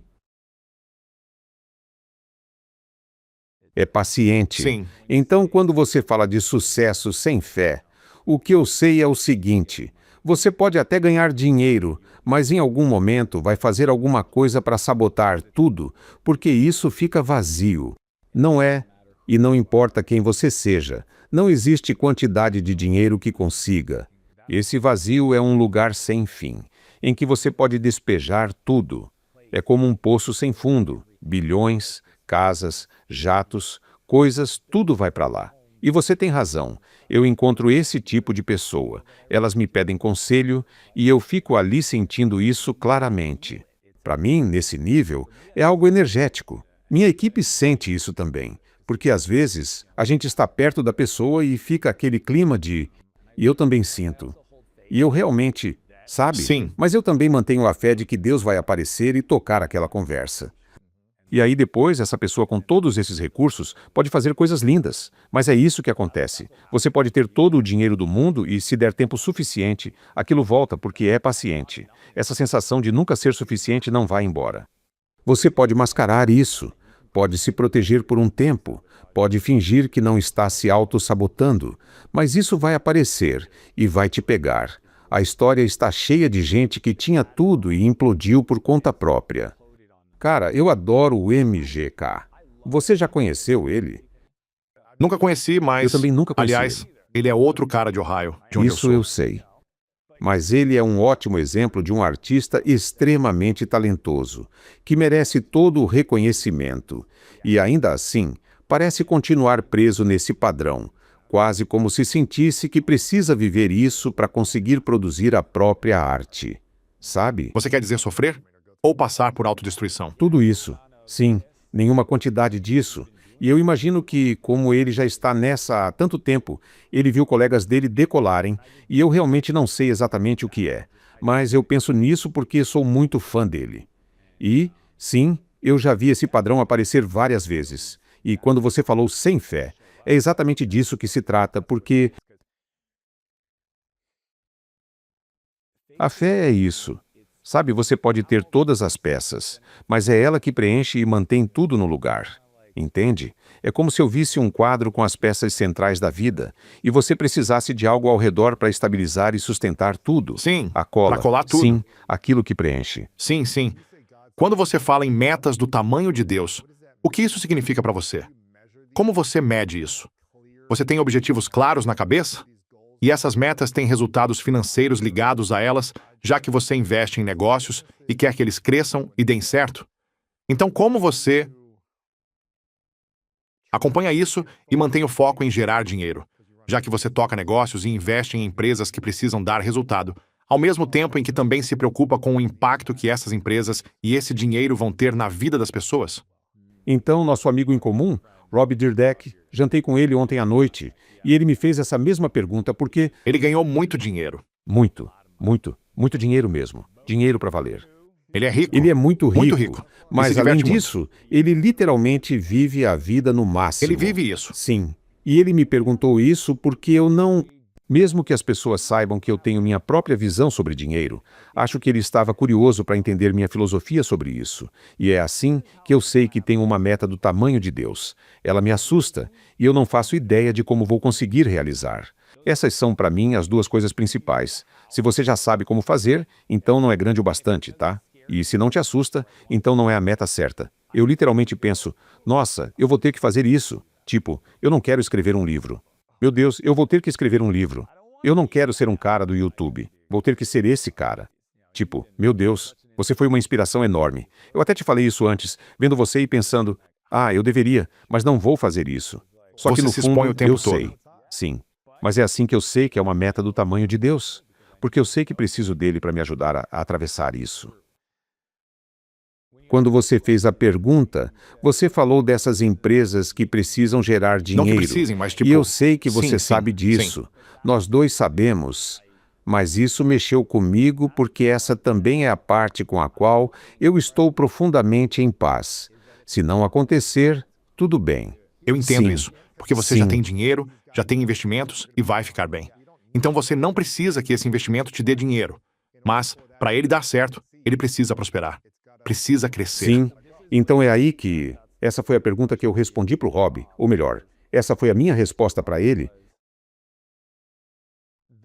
é paciente. Sim. Então, quando você fala de sucesso sem fé, o que eu sei é o seguinte: você pode até ganhar dinheiro, mas em algum momento vai fazer alguma coisa para sabotar tudo, porque isso fica vazio. Não é, e não importa quem você seja, não existe quantidade de dinheiro que consiga. Esse vazio é um lugar sem fim, em que você pode despejar tudo. É como um poço sem fundo, bilhões, casas, jatos, coisas, tudo vai para lá. E você tem razão, eu encontro esse tipo de pessoa. Elas me pedem conselho e eu fico ali sentindo isso claramente. Para mim, nesse nível, é algo energético. Minha equipe sente isso também, porque às vezes a gente está perto da pessoa e fica aquele clima de... E eu também sinto. E eu realmente... sabe? Sim. Mas eu também mantenho a fé de que Deus vai aparecer e tocar aquela conversa. E aí depois, essa pessoa com todos esses recursos pode fazer coisas lindas. Mas é isso que acontece. Você pode ter todo o dinheiro do mundo e, se der tempo suficiente, aquilo volta porque é paciente. Essa sensação de nunca ser suficiente não vai embora. Você pode mascarar isso, pode se proteger por um tempo, pode fingir que não está se auto-sabotando, mas isso vai aparecer e vai te pegar. A história está cheia de gente que tinha tudo e implodiu por conta própria. Cara, eu adoro o MGK. Você já conheceu ele? Nunca conheci, mas... Eu também nunca conheci Aliás, ele. ele é outro cara de Ohio, de onde Isso eu eu sou. sei. Mas ele é um ótimo exemplo de um artista extremamente talentoso, que merece todo o reconhecimento. E ainda assim, parece continuar preso nesse padrão, quase como se sentisse que precisa viver isso para conseguir produzir a própria arte. Sabe? Você quer dizer sofrer? Ou passar por autodestruição? Tudo isso. Sim, nenhuma quantidade disso. E eu imagino que, como ele já está nessa há tanto tempo, ele viu colegas dele decolarem, e eu realmente não sei exatamente o que é. Mas eu penso nisso porque sou muito fã dele. E, sim, eu já vi esse padrão aparecer várias vezes. E quando você falou sem fé, é exatamente disso que se trata, porque a fé é isso. Sabe, você pode ter todas as peças, mas é ela que preenche e mantém tudo no lugar. Entende? É como se eu visse um quadro com as peças centrais da vida e você precisasse de algo ao redor para estabilizar e sustentar tudo. Sim, A cola. para colar tudo. Sim, aquilo que preenche. Sim, sim. Quando você fala em metas do tamanho de Deus, o que isso significa para você? Como você mede isso? Você tem objetivos claros na cabeça? E essas metas têm resultados financeiros ligados a elas, já que você investe em negócios e quer que eles cresçam e deem certo? Então, como você acompanha isso e mantém o foco em gerar dinheiro, já que você toca negócios e investe em empresas que precisam dar resultado, ao mesmo tempo em que também se preocupa com o impacto que essas empresas e esse dinheiro vão ter na vida das pessoas? Então, nosso amigo em comum, Rob Dyrdek, jantei com ele ontem à noite e ele me fez essa mesma pergunta porque... Ele ganhou muito dinheiro. Muito dinheiro mesmo. Dinheiro para valer. Ele é rico. Ele é muito rico. Muito rico. E Mas, se além diverte disso, ele literalmente vive a vida no máximo. Ele vive isso. Sim. E ele me perguntou isso porque eu não... Mesmo que as pessoas saibam que eu tenho minha própria visão sobre dinheiro, acho que ele estava curioso para entender minha filosofia sobre isso. E é assim que eu sei que tenho uma meta do tamanho de Deus. Ela me assusta e eu não faço ideia de como vou conseguir realizar. Essas são, para mim, as duas coisas principais. Se você já sabe como fazer, então não é grande o bastante, tá? E se não te assusta, então não é a meta certa. Eu literalmente penso, nossa, eu vou ter que fazer isso. Tipo, eu não quero escrever um livro. Meu Deus, eu vou ter que escrever um livro. Eu não quero ser um cara do YouTube. Vou ter que ser esse cara. Tipo, meu Deus, você foi uma inspiração enorme. Eu até te falei isso antes, vendo você e pensando, eu deveria, mas não vou fazer isso. Só que Você no se expõe fundo, o tempo eu todo. sei. Sim. Mas é assim que eu sei que é uma meta do tamanho de Deus. Porque eu sei que preciso dele para me ajudar a atravessar isso. Quando você fez a pergunta, você falou dessas empresas que precisam gerar Não que dinheiro. precisem, mas tipo... E eu sei que você sim, sabe sim, disso. sim. Nós dois sabemos. Mas isso mexeu comigo porque essa também é a parte com a qual eu estou profundamente em paz. Se não acontecer, tudo bem. Eu entendo Sim, isso, porque você já sim. tem dinheiro, já tem investimentos e vai ficar bem. Então você não precisa que esse investimento te dê dinheiro. Mas, para ele dar certo, ele precisa prosperar. Precisa crescer. Sim. Então é aí que... Essa foi a pergunta que eu respondi para o Rob. Ou melhor, essa foi a minha resposta para ele.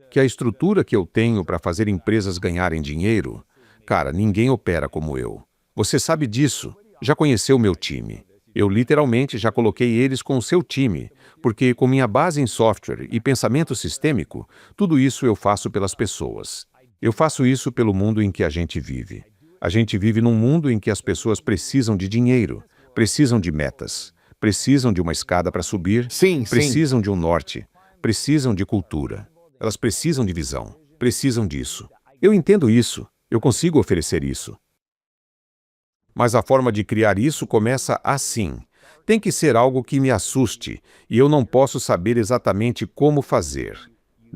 Que a estrutura que eu tenho para fazer empresas ganharem dinheiro... Cara, ninguém opera como eu. Você sabe disso. Já conheceu meu time. Eu literalmente já coloquei eles com o seu time, porque com minha base em software e pensamento sistêmico, tudo isso eu faço pelas pessoas. Eu faço isso pelo mundo em que a gente vive. A gente vive num mundo em que as pessoas precisam de dinheiro, precisam de metas, precisam de uma escada para subir, Sim, sim. precisam de um norte, precisam de cultura. Elas precisam de visão, precisam disso. Eu entendo isso, eu consigo oferecer isso. Mas a forma de criar isso começa assim. Tem que ser algo que me assuste, e eu não posso saber exatamente como fazer.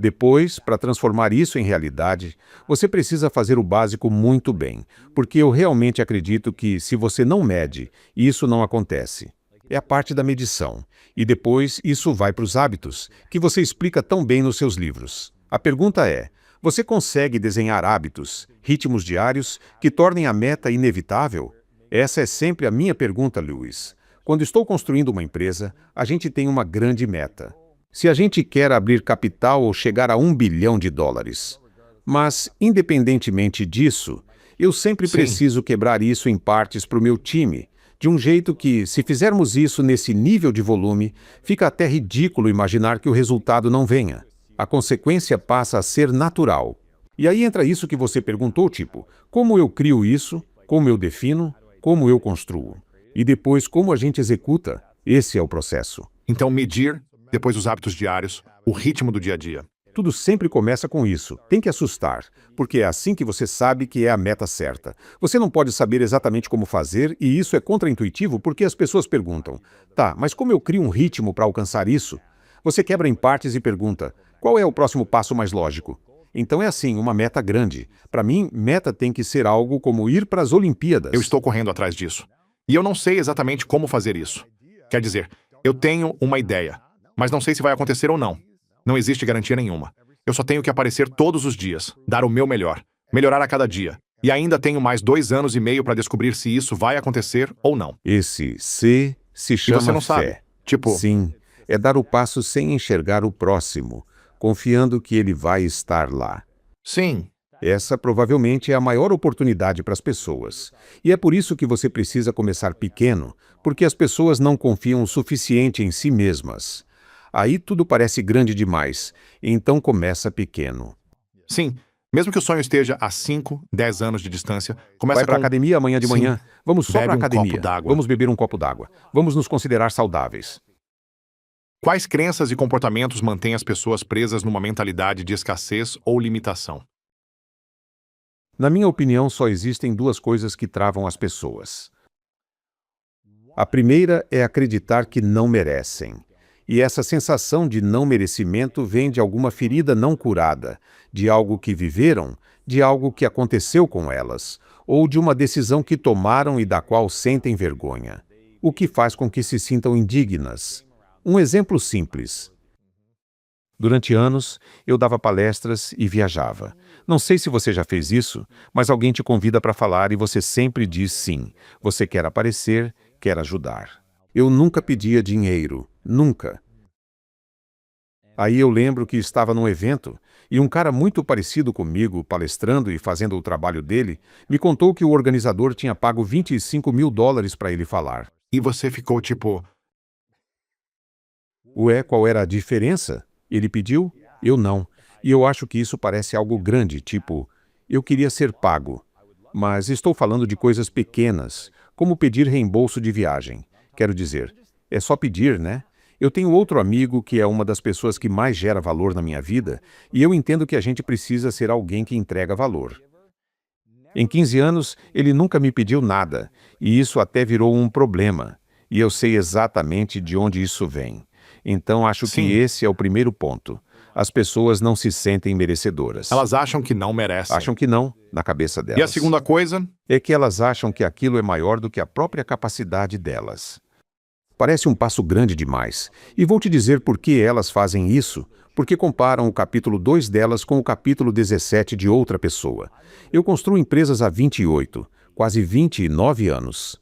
Depois, para transformar isso em realidade, você precisa fazer o básico muito bem, porque eu realmente acredito que, se você não mede, isso não acontece. É a parte da medição. E depois, isso vai para os hábitos, que você explica tão bem nos seus livros. A pergunta é: você consegue desenhar hábitos, ritmos diários, que tornem a meta inevitável? Essa é sempre a minha pergunta, Lewis. Quando estou construindo uma empresa, a gente tem uma grande meta. Se a gente quer abrir capital ou chegar a $1 bilhão. Mas, independentemente disso, eu sempre Sim. preciso quebrar isso em partes para o meu time, de um jeito que, se fizermos isso nesse nível de volume, fica até ridículo imaginar que o resultado não venha. A consequência passa a ser natural. E aí entra isso que você perguntou, tipo, como eu crio isso, como eu defino, como eu construo. E depois como a gente executa. Esse é o processo. Então, medir, depois os hábitos diários, o ritmo do dia a dia. Tudo sempre começa com isso. Tem que assustar, porque é assim que você sabe que é a meta certa. Você não pode saber exatamente como fazer, e isso é contraintuitivo porque as pessoas perguntam: tá, mas como eu crio um ritmo para alcançar isso? Você quebra em partes e pergunta: qual é o próximo passo mais lógico? Então é assim, uma meta grande. Para mim, meta tem que ser algo como ir para as Olimpíadas. Eu estou correndo atrás disso. E eu não sei exatamente como fazer isso. Quer dizer, eu tenho uma ideia, mas não sei se vai acontecer ou não. Não existe garantia nenhuma. Eu só tenho que aparecer todos os dias, dar o meu melhor, melhorar a cada dia. E ainda tenho mais 2 anos e meio para descobrir se isso vai acontecer ou não. Esse C se chama você não sabe. fé. Tipo, Sim, é dar o passo sem enxergar o próximo, confiando que ele vai estar lá. sim, Essa provavelmente é a maior oportunidade para as pessoas. E é por isso que você precisa começar pequeno, porque as pessoas não confiam o suficiente em si mesmas. Aí tudo parece grande demais, então começa pequeno. sim. Mesmo que o sonho esteja a 5, 10 anos de distância, começa Vai para a com... academia amanhã de Sim. manhã? Vamos só Bebe para a um copo academia. d'água. Vamos beber um copo d'água. Vamos nos considerar saudáveis. Quais crenças e comportamentos mantêm as pessoas presas numa mentalidade de escassez ou limitação? Na minha opinião, só existem 2 coisas que travam as pessoas. A primeira é acreditar que não merecem. E essa sensação de não merecimento vem de alguma ferida não curada, de algo que viveram, de algo que aconteceu com elas, ou de uma decisão que tomaram e da qual sentem vergonha, o que faz com que se sintam indignas. Um exemplo simples. Durante anos, eu dava palestras e viajava. Não sei se você já fez isso, mas alguém te convida para falar e você sempre diz sim. Você quer aparecer, quer ajudar. Eu nunca pedia dinheiro, nunca. Aí eu lembro que estava num evento e um cara muito parecido comigo, palestrando e fazendo o trabalho dele, me contou que o organizador tinha pago $25 mil para ele falar. E você ficou tipo, Ué, qual era a diferença? Ele pediu? Eu não. E eu acho que isso parece algo grande, tipo, eu queria ser pago. Mas estou falando de coisas pequenas, como pedir reembolso de viagem. Quero dizer, é só pedir, né? Eu tenho outro amigo que é uma das pessoas que mais gera valor na minha vida, e eu entendo que a gente precisa ser alguém que entrega valor. Em 15 anos, ele nunca me pediu nada, e isso até virou um problema. E eu sei exatamente de onde isso vem. Então acho Sim. que esse é o primeiro ponto. As pessoas não se sentem merecedoras. elas acham que não merecem. Acham que não, na cabeça delas. E a segunda coisa, É que elas acham que aquilo é maior do que a própria capacidade delas. Parece um passo grande demais. E vou te dizer por que elas fazem isso, porque comparam o capítulo 2 delas com o capítulo 17 de outra pessoa. Eu construo empresas há 28, quase 29 anos.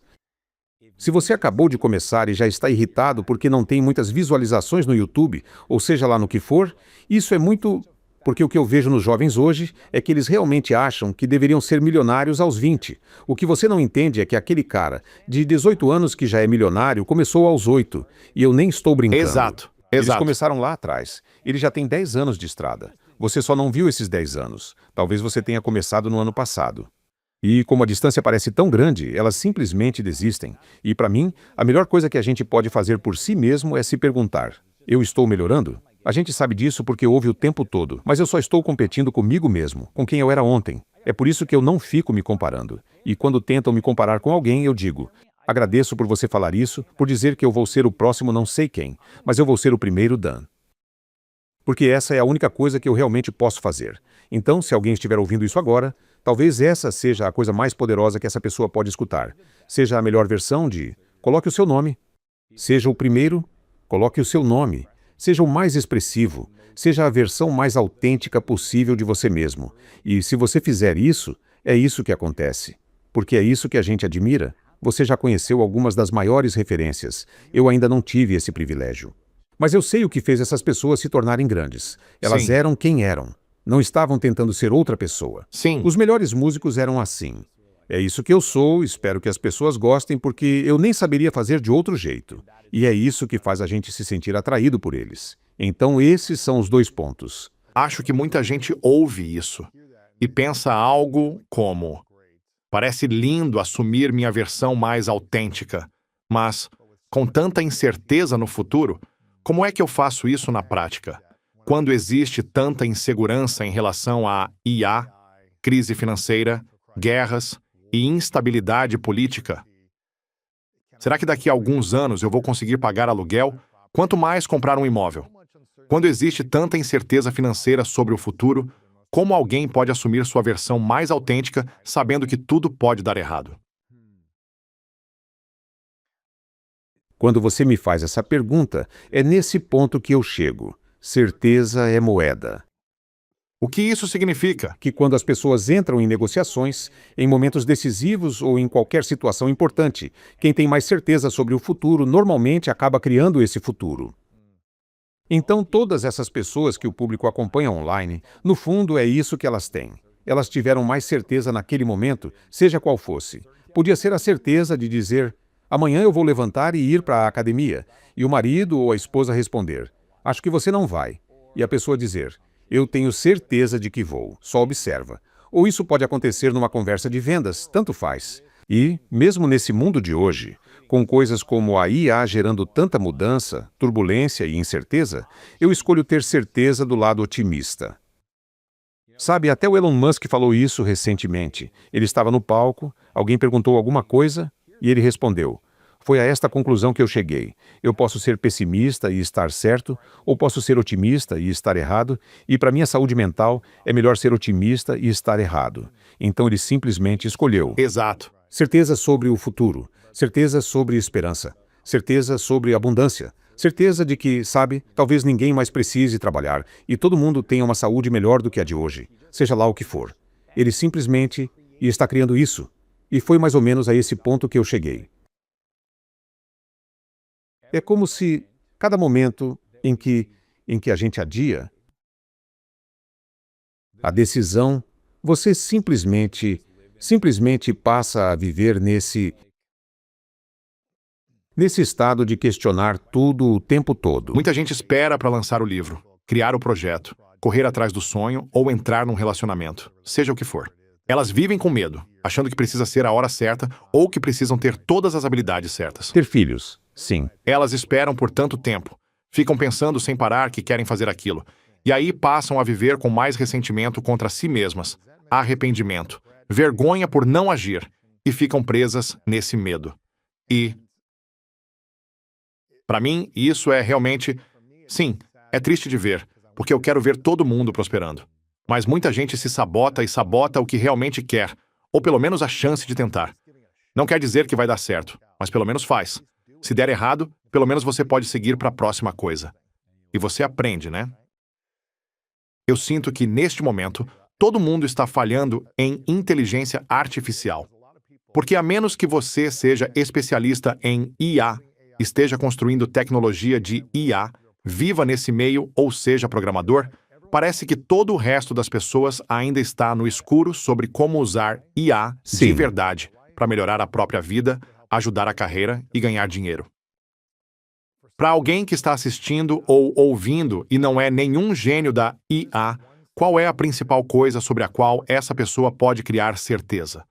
Se você acabou de começar e já está irritado porque não tem muitas visualizações no YouTube, ou seja lá no que for, isso é muito... Porque o que eu vejo nos jovens hoje é que eles realmente acham que deveriam ser milionários aos 20. O que você não entende é que aquele cara de 18 anos que já é milionário começou aos 8. E eu nem estou brincando. exato. Eles começaram lá atrás. Ele já tem 10 anos de estrada. Você só não viu esses 10 anos. Talvez você tenha começado no ano passado. E como a distância parece tão grande, elas simplesmente desistem. E para mim, a melhor coisa que a gente pode fazer por si mesmo é se perguntar: eu estou melhorando? A gente sabe disso porque ouve o tempo todo, mas eu só estou competindo comigo mesmo, com quem eu era ontem. É por isso que eu não fico me comparando. E quando tentam me comparar com alguém, eu digo: agradeço por você falar isso, por dizer que eu vou ser o próximo não sei quem, mas eu vou ser o primeiro Dan. Porque essa é a única coisa que eu realmente posso fazer. Então, se alguém estiver ouvindo isso agora, talvez essa seja a coisa mais poderosa que essa pessoa pode escutar. Seja a melhor versão de coloque o seu nome. Seja o primeiro, coloque o seu nome. Seja o mais expressivo. Seja a versão mais autêntica possível de você mesmo. E se você fizer isso, é isso que acontece. Porque é isso que a gente admira. Você já conheceu algumas das maiores referências. Eu ainda não tive esse privilégio. Mas eu sei o que fez essas pessoas se tornarem grandes. Elas Sim. eram quem eram. Não estavam tentando ser outra pessoa. Sim. Os melhores músicos eram assim. É isso que eu sou, espero que as pessoas gostem, porque eu nem saberia fazer de outro jeito. E é isso que faz a gente se sentir atraído por eles. Então esses são os 2 pontos. Acho que muita gente ouve isso e pensa algo como: parece lindo assumir minha versão mais autêntica, mas, com tanta incerteza no futuro, como é que eu faço isso na prática? Quando existe tanta insegurança em relação à IA, crise financeira, guerras e instabilidade política? Será que daqui a alguns anos eu vou conseguir pagar aluguel? Quanto mais comprar um imóvel? Quando existe tanta incerteza financeira sobre o futuro, como alguém pode assumir sua versão mais autêntica sabendo que tudo pode dar errado? Quando você me faz essa pergunta, é nesse ponto que eu chego. Certeza é moeda. O que isso significa? Que quando as pessoas entram em negociações, em momentos decisivos ou em qualquer situação importante, quem tem mais certeza sobre o futuro normalmente acaba criando esse futuro. Então, todas essas pessoas que o público acompanha online, no fundo é isso que elas têm. Elas tiveram mais certeza naquele momento, seja qual fosse. Podia ser a certeza de dizer: amanhã eu vou levantar e ir para a academia, e o marido ou a esposa responder: acho que você não vai. E a pessoa dizer: eu tenho certeza de que vou, só observa. Ou isso pode acontecer numa conversa de vendas, tanto faz. E, mesmo nesse mundo de hoje, com coisas como a IA gerando tanta mudança, turbulência e incerteza, eu escolho ter certeza do lado otimista. Sabe, até o Elon Musk falou isso recentemente. Ele estava no palco, alguém perguntou alguma coisa e ele respondeu: foi a esta conclusão que eu cheguei. Eu posso ser pessimista e estar certo, ou posso ser otimista e estar errado, e para minha saúde mental é melhor ser otimista e estar errado. Então ele simplesmente escolheu. Exato. Certeza sobre o futuro, certeza sobre esperança, certeza sobre abundância, certeza de que, sabe, talvez ninguém mais precise trabalhar e todo mundo tenha uma saúde melhor do que a de hoje, seja lá o que for. Ele simplesmente está criando isso. E foi mais ou menos a esse ponto que eu cheguei. É como se, cada momento em que a gente adia a decisão, você simplesmente passa a viver nesse estado de questionar tudo o tempo todo. Muita gente espera para lançar o livro, criar o projeto, correr atrás do sonho ou entrar num relacionamento, seja o que for. Elas vivem com medo, achando que precisa ser a hora certa ou que precisam ter todas as habilidades certas. Ter filhos, sim. Elas esperam por tanto tempo, ficam pensando sem parar que querem fazer aquilo, e aí passam a viver com mais ressentimento contra si mesmas, arrependimento, vergonha por não agir, e ficam presas nesse medo. E, para mim, isso é realmente... Sim, é triste de ver, porque eu quero ver todo mundo prosperando. Mas muita gente se sabota e sabota o que realmente quer, ou pelo menos a chance de tentar. Não quer dizer que vai dar certo, mas pelo menos faz. Se der errado, pelo menos você pode seguir para a próxima coisa. E você aprende, né? Eu sinto que, neste momento, todo mundo está falhando em inteligência artificial. Porque a menos que você seja especialista em IA, esteja construindo tecnologia de IA, viva nesse meio ou seja programador, parece que todo o resto das pessoas ainda está no escuro sobre como usar IA de Sim. verdade para melhorar a própria vida, ajudar a carreira e ganhar dinheiro. Para alguém que está assistindo ou ouvindo e não é nenhum gênio da IA, qual é a principal coisa sobre a qual essa pessoa pode criar certeza?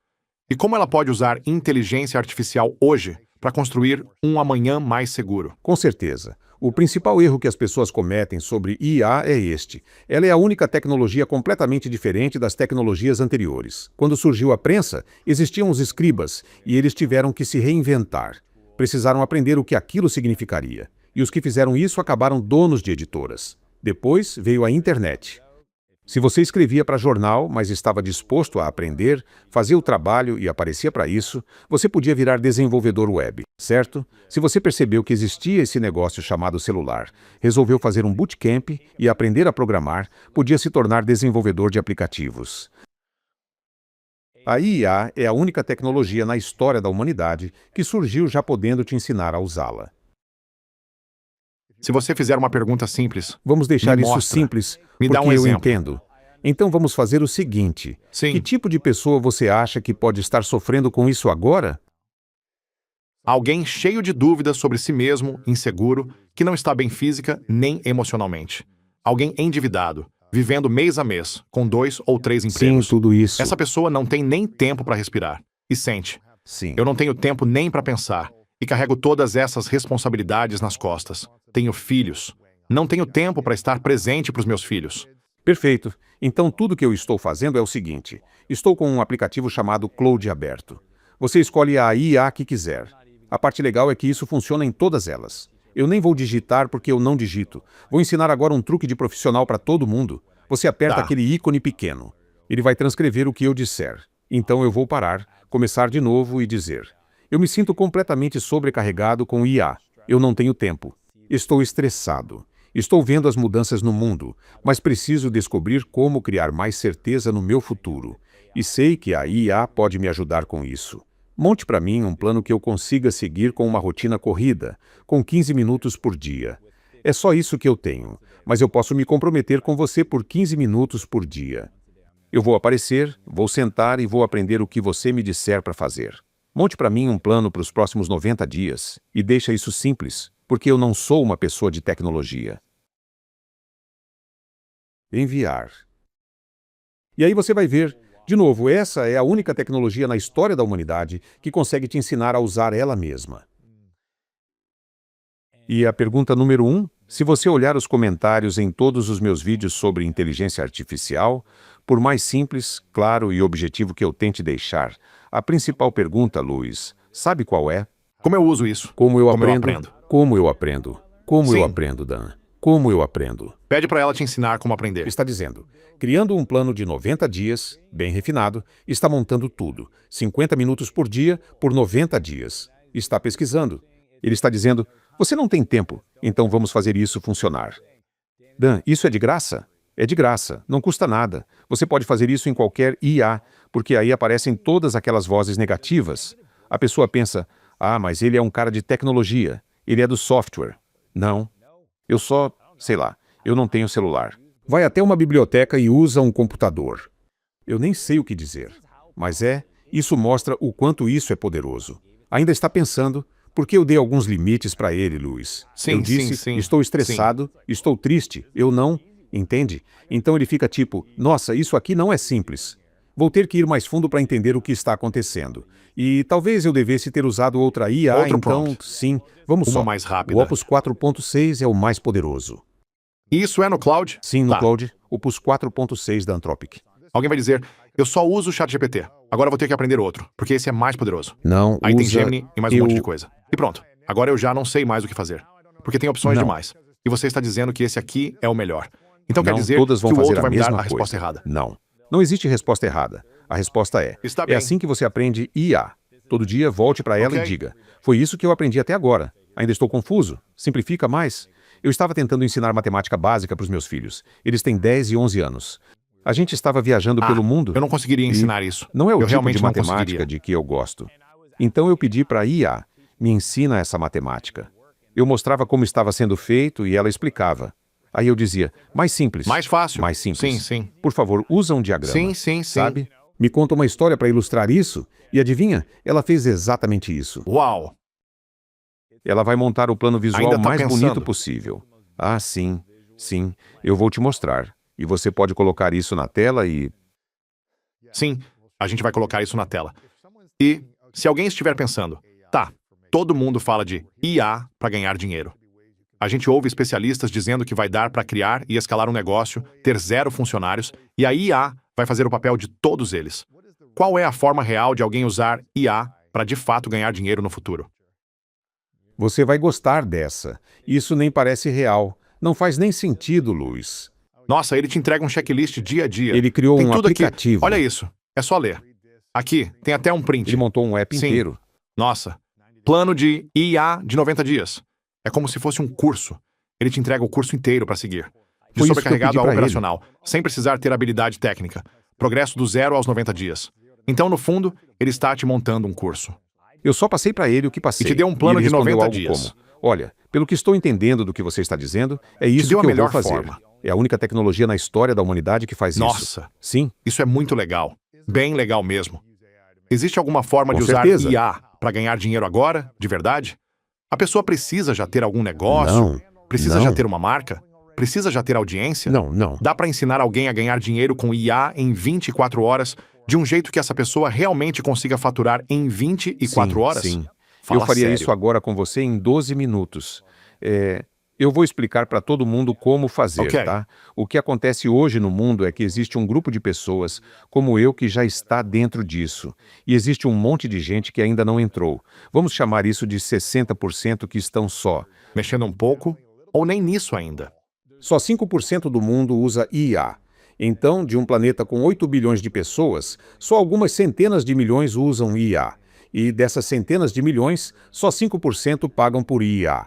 E como ela pode usar inteligência artificial hoje para construir um amanhã mais seguro? Com certeza. O principal erro que as pessoas cometem sobre IA é este. Ela é a única tecnologia completamente diferente das tecnologias anteriores. Quando surgiu a prensa, existiam os escribas e eles tiveram que se reinventar. Precisaram aprender o que aquilo significaria. E os que fizeram isso acabaram donos de editoras. Depois veio a internet. Se você escrevia para jornal, mas estava disposto a aprender, fazia o trabalho e aparecia para isso, você podia virar desenvolvedor web, certo? Se você percebeu que existia esse negócio chamado celular, resolveu fazer um bootcamp e aprender a programar, podia se tornar desenvolvedor de aplicativos. A IA é a única tecnologia na história da humanidade que surgiu já podendo te ensinar a usá-la. Se você fizer uma pergunta simples, Vamos deixar me isso mostra. simples, Me dá porque um eu exemplo. entendo. Então vamos fazer o seguinte. Sim. Que tipo de pessoa você acha que pode estar sofrendo com isso agora? Alguém cheio de dúvidas sobre si mesmo, inseguro, que não está bem física nem emocionalmente. Alguém endividado, vivendo mês a mês, com 2 ou 3 Sim, empregos. tudo isso. Essa pessoa não tem nem tempo para respirar. E sente, Sim. eu não tenho tempo nem para pensar. E carrego todas essas responsabilidades nas costas. Tenho filhos. Não tenho tempo para estar presente para os meus filhos. Perfeito. Então tudo que eu estou fazendo é o seguinte. Estou com um aplicativo chamado Claude aberto. Você escolhe a IA que quiser. A parte legal é que isso funciona em todas elas. Eu nem vou digitar porque eu não digito. Vou ensinar agora um truque de profissional para todo mundo. Você aperta Tá. aquele ícone pequeno. Ele vai transcrever o que eu disser. Então eu vou parar, começar de novo e dizer: eu me sinto completamente sobrecarregado com IA. Eu não tenho tempo. Estou estressado. Estou vendo as mudanças no mundo, mas preciso descobrir como criar mais certeza no meu futuro. E sei que a IA pode me ajudar com isso. Monte para mim um plano que eu consiga seguir com uma rotina corrida, com 15 minutos por dia. É só isso que eu tenho, mas eu posso me comprometer com você por 15 minutos por dia. Eu vou aparecer, vou sentar e vou aprender o que você me disser para fazer. Monte para mim um plano para os próximos 90 dias e deixa isso simples, porque eu não sou uma pessoa de tecnologia. Enviar. E aí você vai ver, de novo, essa é a única tecnologia na história da humanidade que consegue te ensinar a usar ela mesma. E a pergunta número 1, se você olhar os comentários em todos os meus vídeos sobre inteligência artificial, por mais simples, claro e objetivo que eu tente deixar, a principal pergunta, Luiz, sabe qual é? Como eu uso isso? Como eu Como eu aprendo? aprendo? Como eu aprendo? Como eu Sim. aprendo, Dan? Como eu aprendo? Pede para ela te ensinar como aprender. Está dizendo, criando um plano de 90 dias, bem refinado, está montando tudo, 50 minutos por dia, por 90 dias. Está pesquisando. Ele está dizendo, você não tem tempo, então vamos fazer isso funcionar. Dan, isso é de graça? É de graça, não custa nada. Você pode fazer isso em qualquer IA, porque aí aparecem todas aquelas vozes negativas. A pessoa pensa, mas ele é um cara de tecnologia, ele é do software. Não, eu só, sei lá, eu não tenho celular. Vai até uma biblioteca e usa um computador. Eu nem sei o que dizer, mas isso mostra o quanto isso é poderoso. Ainda está pensando, porque eu dei alguns limites para ele, Luiz. Sim, Eu disse, sim. estou estressado, estou triste, eu não, entende? Então ele fica tipo, nossa, isso aqui não é simples. Vou ter que ir mais fundo para entender o que está acontecendo. E talvez eu devesse ter usado outra IA, Outro então, prompt. sim, vamos Uma só. mais rápida. O Opus 4.6 é o mais poderoso. Isso é no cloud? Sim, no Tá. Cloud, Opus 4.6 da Anthropic. Alguém vai dizer, eu só uso o ChatGPT. Agora vou ter que aprender outro, porque esse é mais poderoso. Não, Aí tem usa... Gemini e mais um monte de coisa. E pronto. Agora eu já não sei mais o que fazer. Porque tem opções Não. demais. E você está dizendo que esse aqui é o melhor. Então quer Não, dizer todas vão que o fazer outro a vai me dar mesma a resposta coisa. errada. Não. Não existe resposta errada. A resposta é, Está é bem. assim que você aprende IA. Todo dia volte para ela Ok. e diga, foi isso que eu aprendi até agora. Ainda estou confuso. Simplifica mais. Eu estava tentando ensinar matemática básica para os meus filhos. Eles têm 10 e 11 anos. A gente estava viajando pelo mundo. Eu não conseguiria e ensinar isso. Não é o Eu tipo realmente de não matemática conseguiria. de que eu gosto. Então eu pedi para a IA, me ensina essa matemática. Eu mostrava como estava sendo feito e ela explicava. Aí eu dizia, mais simples. Mais fácil. Mais simples. Sim, sim. Por favor, usa um diagrama. Sim. Sabe? Me conta uma história para ilustrar isso. E adivinha? Ela fez exatamente isso. Uau. Ela vai montar o plano visual Ainda tá mais pensando. bonito possível. Ah, sim. Sim. Eu vou te mostrar. E você pode colocar isso na tela e... Sim, a gente vai colocar isso na tela. E se alguém estiver pensando, tá, todo mundo fala de IA para ganhar dinheiro. A gente ouve especialistas dizendo que vai dar para criar e escalar um negócio, ter 0 funcionários, e a IA vai fazer o papel de todos eles. Qual é a forma real de alguém usar IA para de fato ganhar dinheiro no futuro? Você vai gostar dessa. Isso nem parece real. Não faz nem sentido, Luiz. Nossa, ele te entrega um checklist dia a dia. Ele criou Tem um tudo aqui. aplicativo. Olha isso. É só ler. Aqui, tem até um print. Ele montou um app Sim. inteiro. Nossa. Plano de IA de 90 dias. É como se fosse um curso. Ele te entrega o curso inteiro para seguir. De Foi isso que eu sobrecarregado pedi a pra ele. operacional, sem precisar ter habilidade técnica. Progresso do 0 aos 90 dias. Então, no fundo, ele está te montando um curso. Eu só passei para ele o que passei. E te deu um plano ele de respondeu 90 algo dias. Como, olha, pelo que estou entendendo do que você está dizendo, é isso deu a que eu melhor vou fazer. forma. É a única tecnologia na história da humanidade que faz isso. Nossa, Sim, isso é muito legal. Bem legal mesmo. Existe alguma forma Com de usar certeza. IA para ganhar dinheiro agora, de verdade? A pessoa precisa já ter algum negócio? Não, Precisa não. já ter uma marca? Precisa já ter audiência? não. Dá para ensinar alguém a ganhar dinheiro com IA em 24 horas, de um jeito que essa pessoa realmente consiga faturar em 24 Sim, horas? Sim. Fala Eu faria sério. isso agora com você em 12 minutos. Eu vou explicar para todo mundo como fazer, Ok. tá? O que acontece hoje no mundo é que existe um grupo de pessoas, como eu, que já está dentro disso. E existe um monte de gente que ainda não entrou. Vamos chamar isso de 60% que estão só. Mexendo um pouco, ou nem nisso ainda. Só 5% do mundo usa IA. Então, de um planeta com 8 bilhões de pessoas, só algumas centenas de milhões usam IA. E dessas centenas de milhões, só 5% pagam por IA.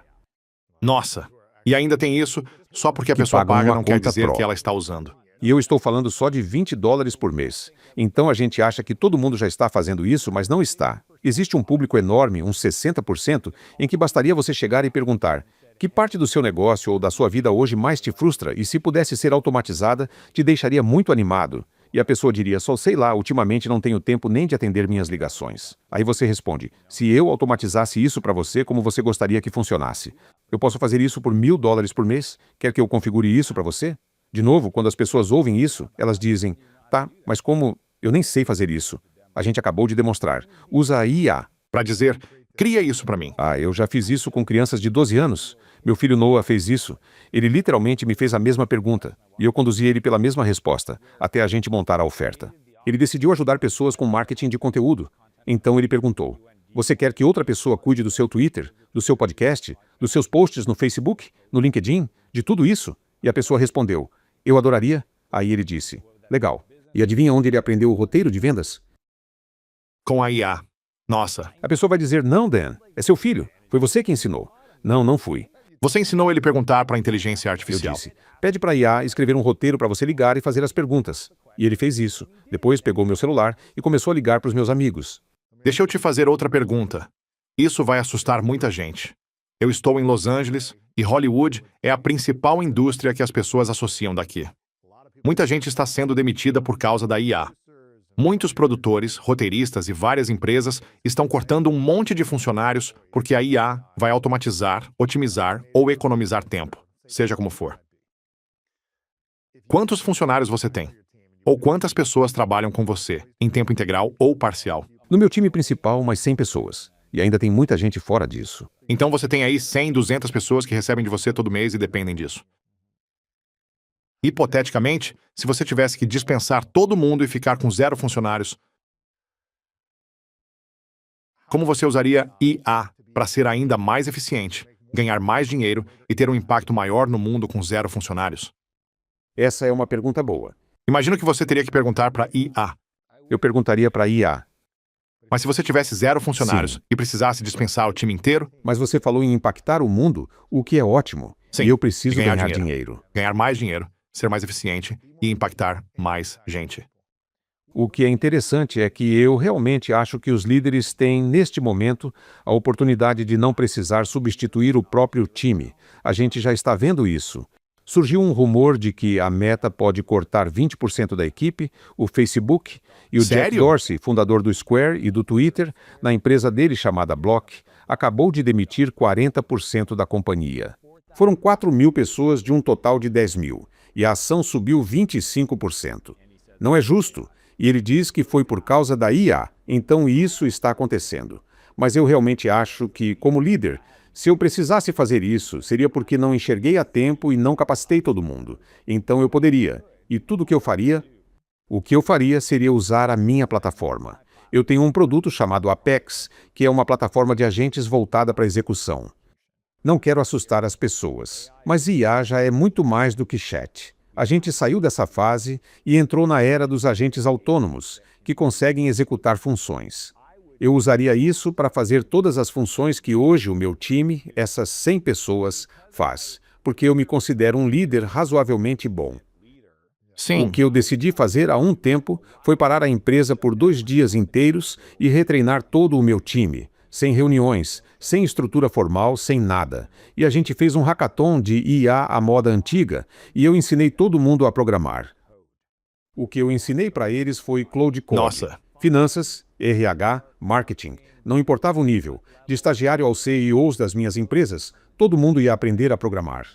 Nossa, e ainda tem isso, só porque a Que pessoa pagam paga uma não quer conta dizer Pro. que ela está usando. E eu estou falando só de $20 por mês. Então a gente acha que todo mundo já está fazendo isso, mas não está. Existe um público enorme, uns 60%, em que bastaria você chegar e perguntar: que parte do seu negócio ou da sua vida hoje mais te frustra e se pudesse ser automatizada, te deixaria muito animado? E a pessoa diria: só sei lá, ultimamente não tenho tempo nem de atender minhas ligações. Aí você responde: se eu automatizasse isso para você, como você gostaria que funcionasse? Eu posso fazer isso por $1.000 por mês? Quer que eu configure isso para você? De novo, quando as pessoas ouvem isso, elas dizem: tá, mas como eu nem sei fazer isso? A gente acabou de demonstrar. Usa a IA. Para dizer, cria isso para mim. Ah, eu já fiz isso com crianças de 12 anos. Meu filho Noah fez isso. Ele literalmente me fez a mesma pergunta. E eu conduzi ele pela mesma resposta, até a gente montar a oferta. Ele decidiu ajudar pessoas com marketing de conteúdo. Então ele perguntou: você quer que outra pessoa cuide do seu Twitter, do seu podcast, dos seus posts no Facebook, no LinkedIn, de tudo isso? E a pessoa respondeu: eu adoraria. Aí ele disse: legal. E adivinha onde ele aprendeu o roteiro de vendas? Com a IA. Nossa, A pessoa vai dizer: não, Dan, é seu filho. Foi você que ensinou. Não, não fui. você ensinou ele a perguntar para a inteligência Eu artificial. disse: pede para a IA escrever um roteiro para você ligar e fazer as perguntas. E ele fez isso. Depois pegou meu celular e começou a ligar para os meus amigos. Deixa eu te fazer outra pergunta. Isso vai assustar muita gente. Eu estou em Los Angeles e Hollywood é a principal indústria que as pessoas associam daqui. Muita gente está sendo demitida por causa da IA. Muitos produtores, roteiristas e várias empresas estão cortando um monte de funcionários porque a IA vai automatizar, otimizar ou economizar tempo, seja como for. Quantos funcionários você tem? Ou quantas pessoas trabalham com você, em tempo integral ou parcial? No meu time principal, umas 100 pessoas. E ainda tem muita gente fora disso. Então você tem aí 100, 200 pessoas que recebem de você todo mês e dependem disso. Hipoteticamente, se você tivesse que dispensar todo mundo e ficar com 0 funcionários, como você usaria IA para ser ainda mais eficiente, ganhar mais dinheiro e ter um impacto maior no mundo com 0 funcionários? Essa é uma pergunta boa. Imagina que você teria que perguntar para IA. Eu perguntaria para a IA: Mas se você tivesse 0 funcionários Sim. e precisasse dispensar o time inteiro, mas você falou em impactar o mundo, o que é ótimo. Sim, E eu preciso ganhar ganhar dinheiro. dinheiro. ganhar mais dinheiro, ser mais eficiente e impactar mais gente. O que é interessante é que eu realmente acho que os líderes têm, neste momento, a oportunidade de não precisar substituir o próprio time. A gente já está vendo isso. Surgiu um rumor de que a Meta pode cortar 20% da equipe, o Facebook, e o Jack Sério? Dorsey, fundador do Square e do Twitter, na empresa dele chamada Block, acabou de demitir 40% da companhia. Foram 4.000 pessoas de um total de 10.000, e a ação subiu 25%. Não é justo, e ele diz que foi por causa da IA, então isso está acontecendo. Mas eu realmente acho que, como líder, se eu precisasse fazer isso, seria porque não enxerguei a tempo e não capacitei todo mundo. Então eu poderia. E tudo o que eu faria seria usar a minha plataforma. Eu tenho um produto chamado Apex, que é uma plataforma de agentes voltada para execução. Não quero assustar as pessoas, mas IA já é muito mais do que chat. A gente saiu dessa fase e entrou na era dos agentes autônomos, que conseguem executar funções. Eu usaria isso para fazer todas as funções que hoje o meu time, essas 100 pessoas, faz, porque eu me considero um líder razoavelmente bom. Sim. O que eu decidi fazer há um tempo foi parar a empresa por 2 dias inteiros e retreinar todo o meu time, sem reuniões, sem estrutura formal, sem nada. E a gente fez um hackathon de IA à moda antiga e eu ensinei todo mundo a programar. O que eu ensinei para eles foi Cloud Code. Nossa. Finanças, RH, marketing. Não importava o nível. De estagiário aos CEOs das minhas empresas, todo mundo ia aprender a programar.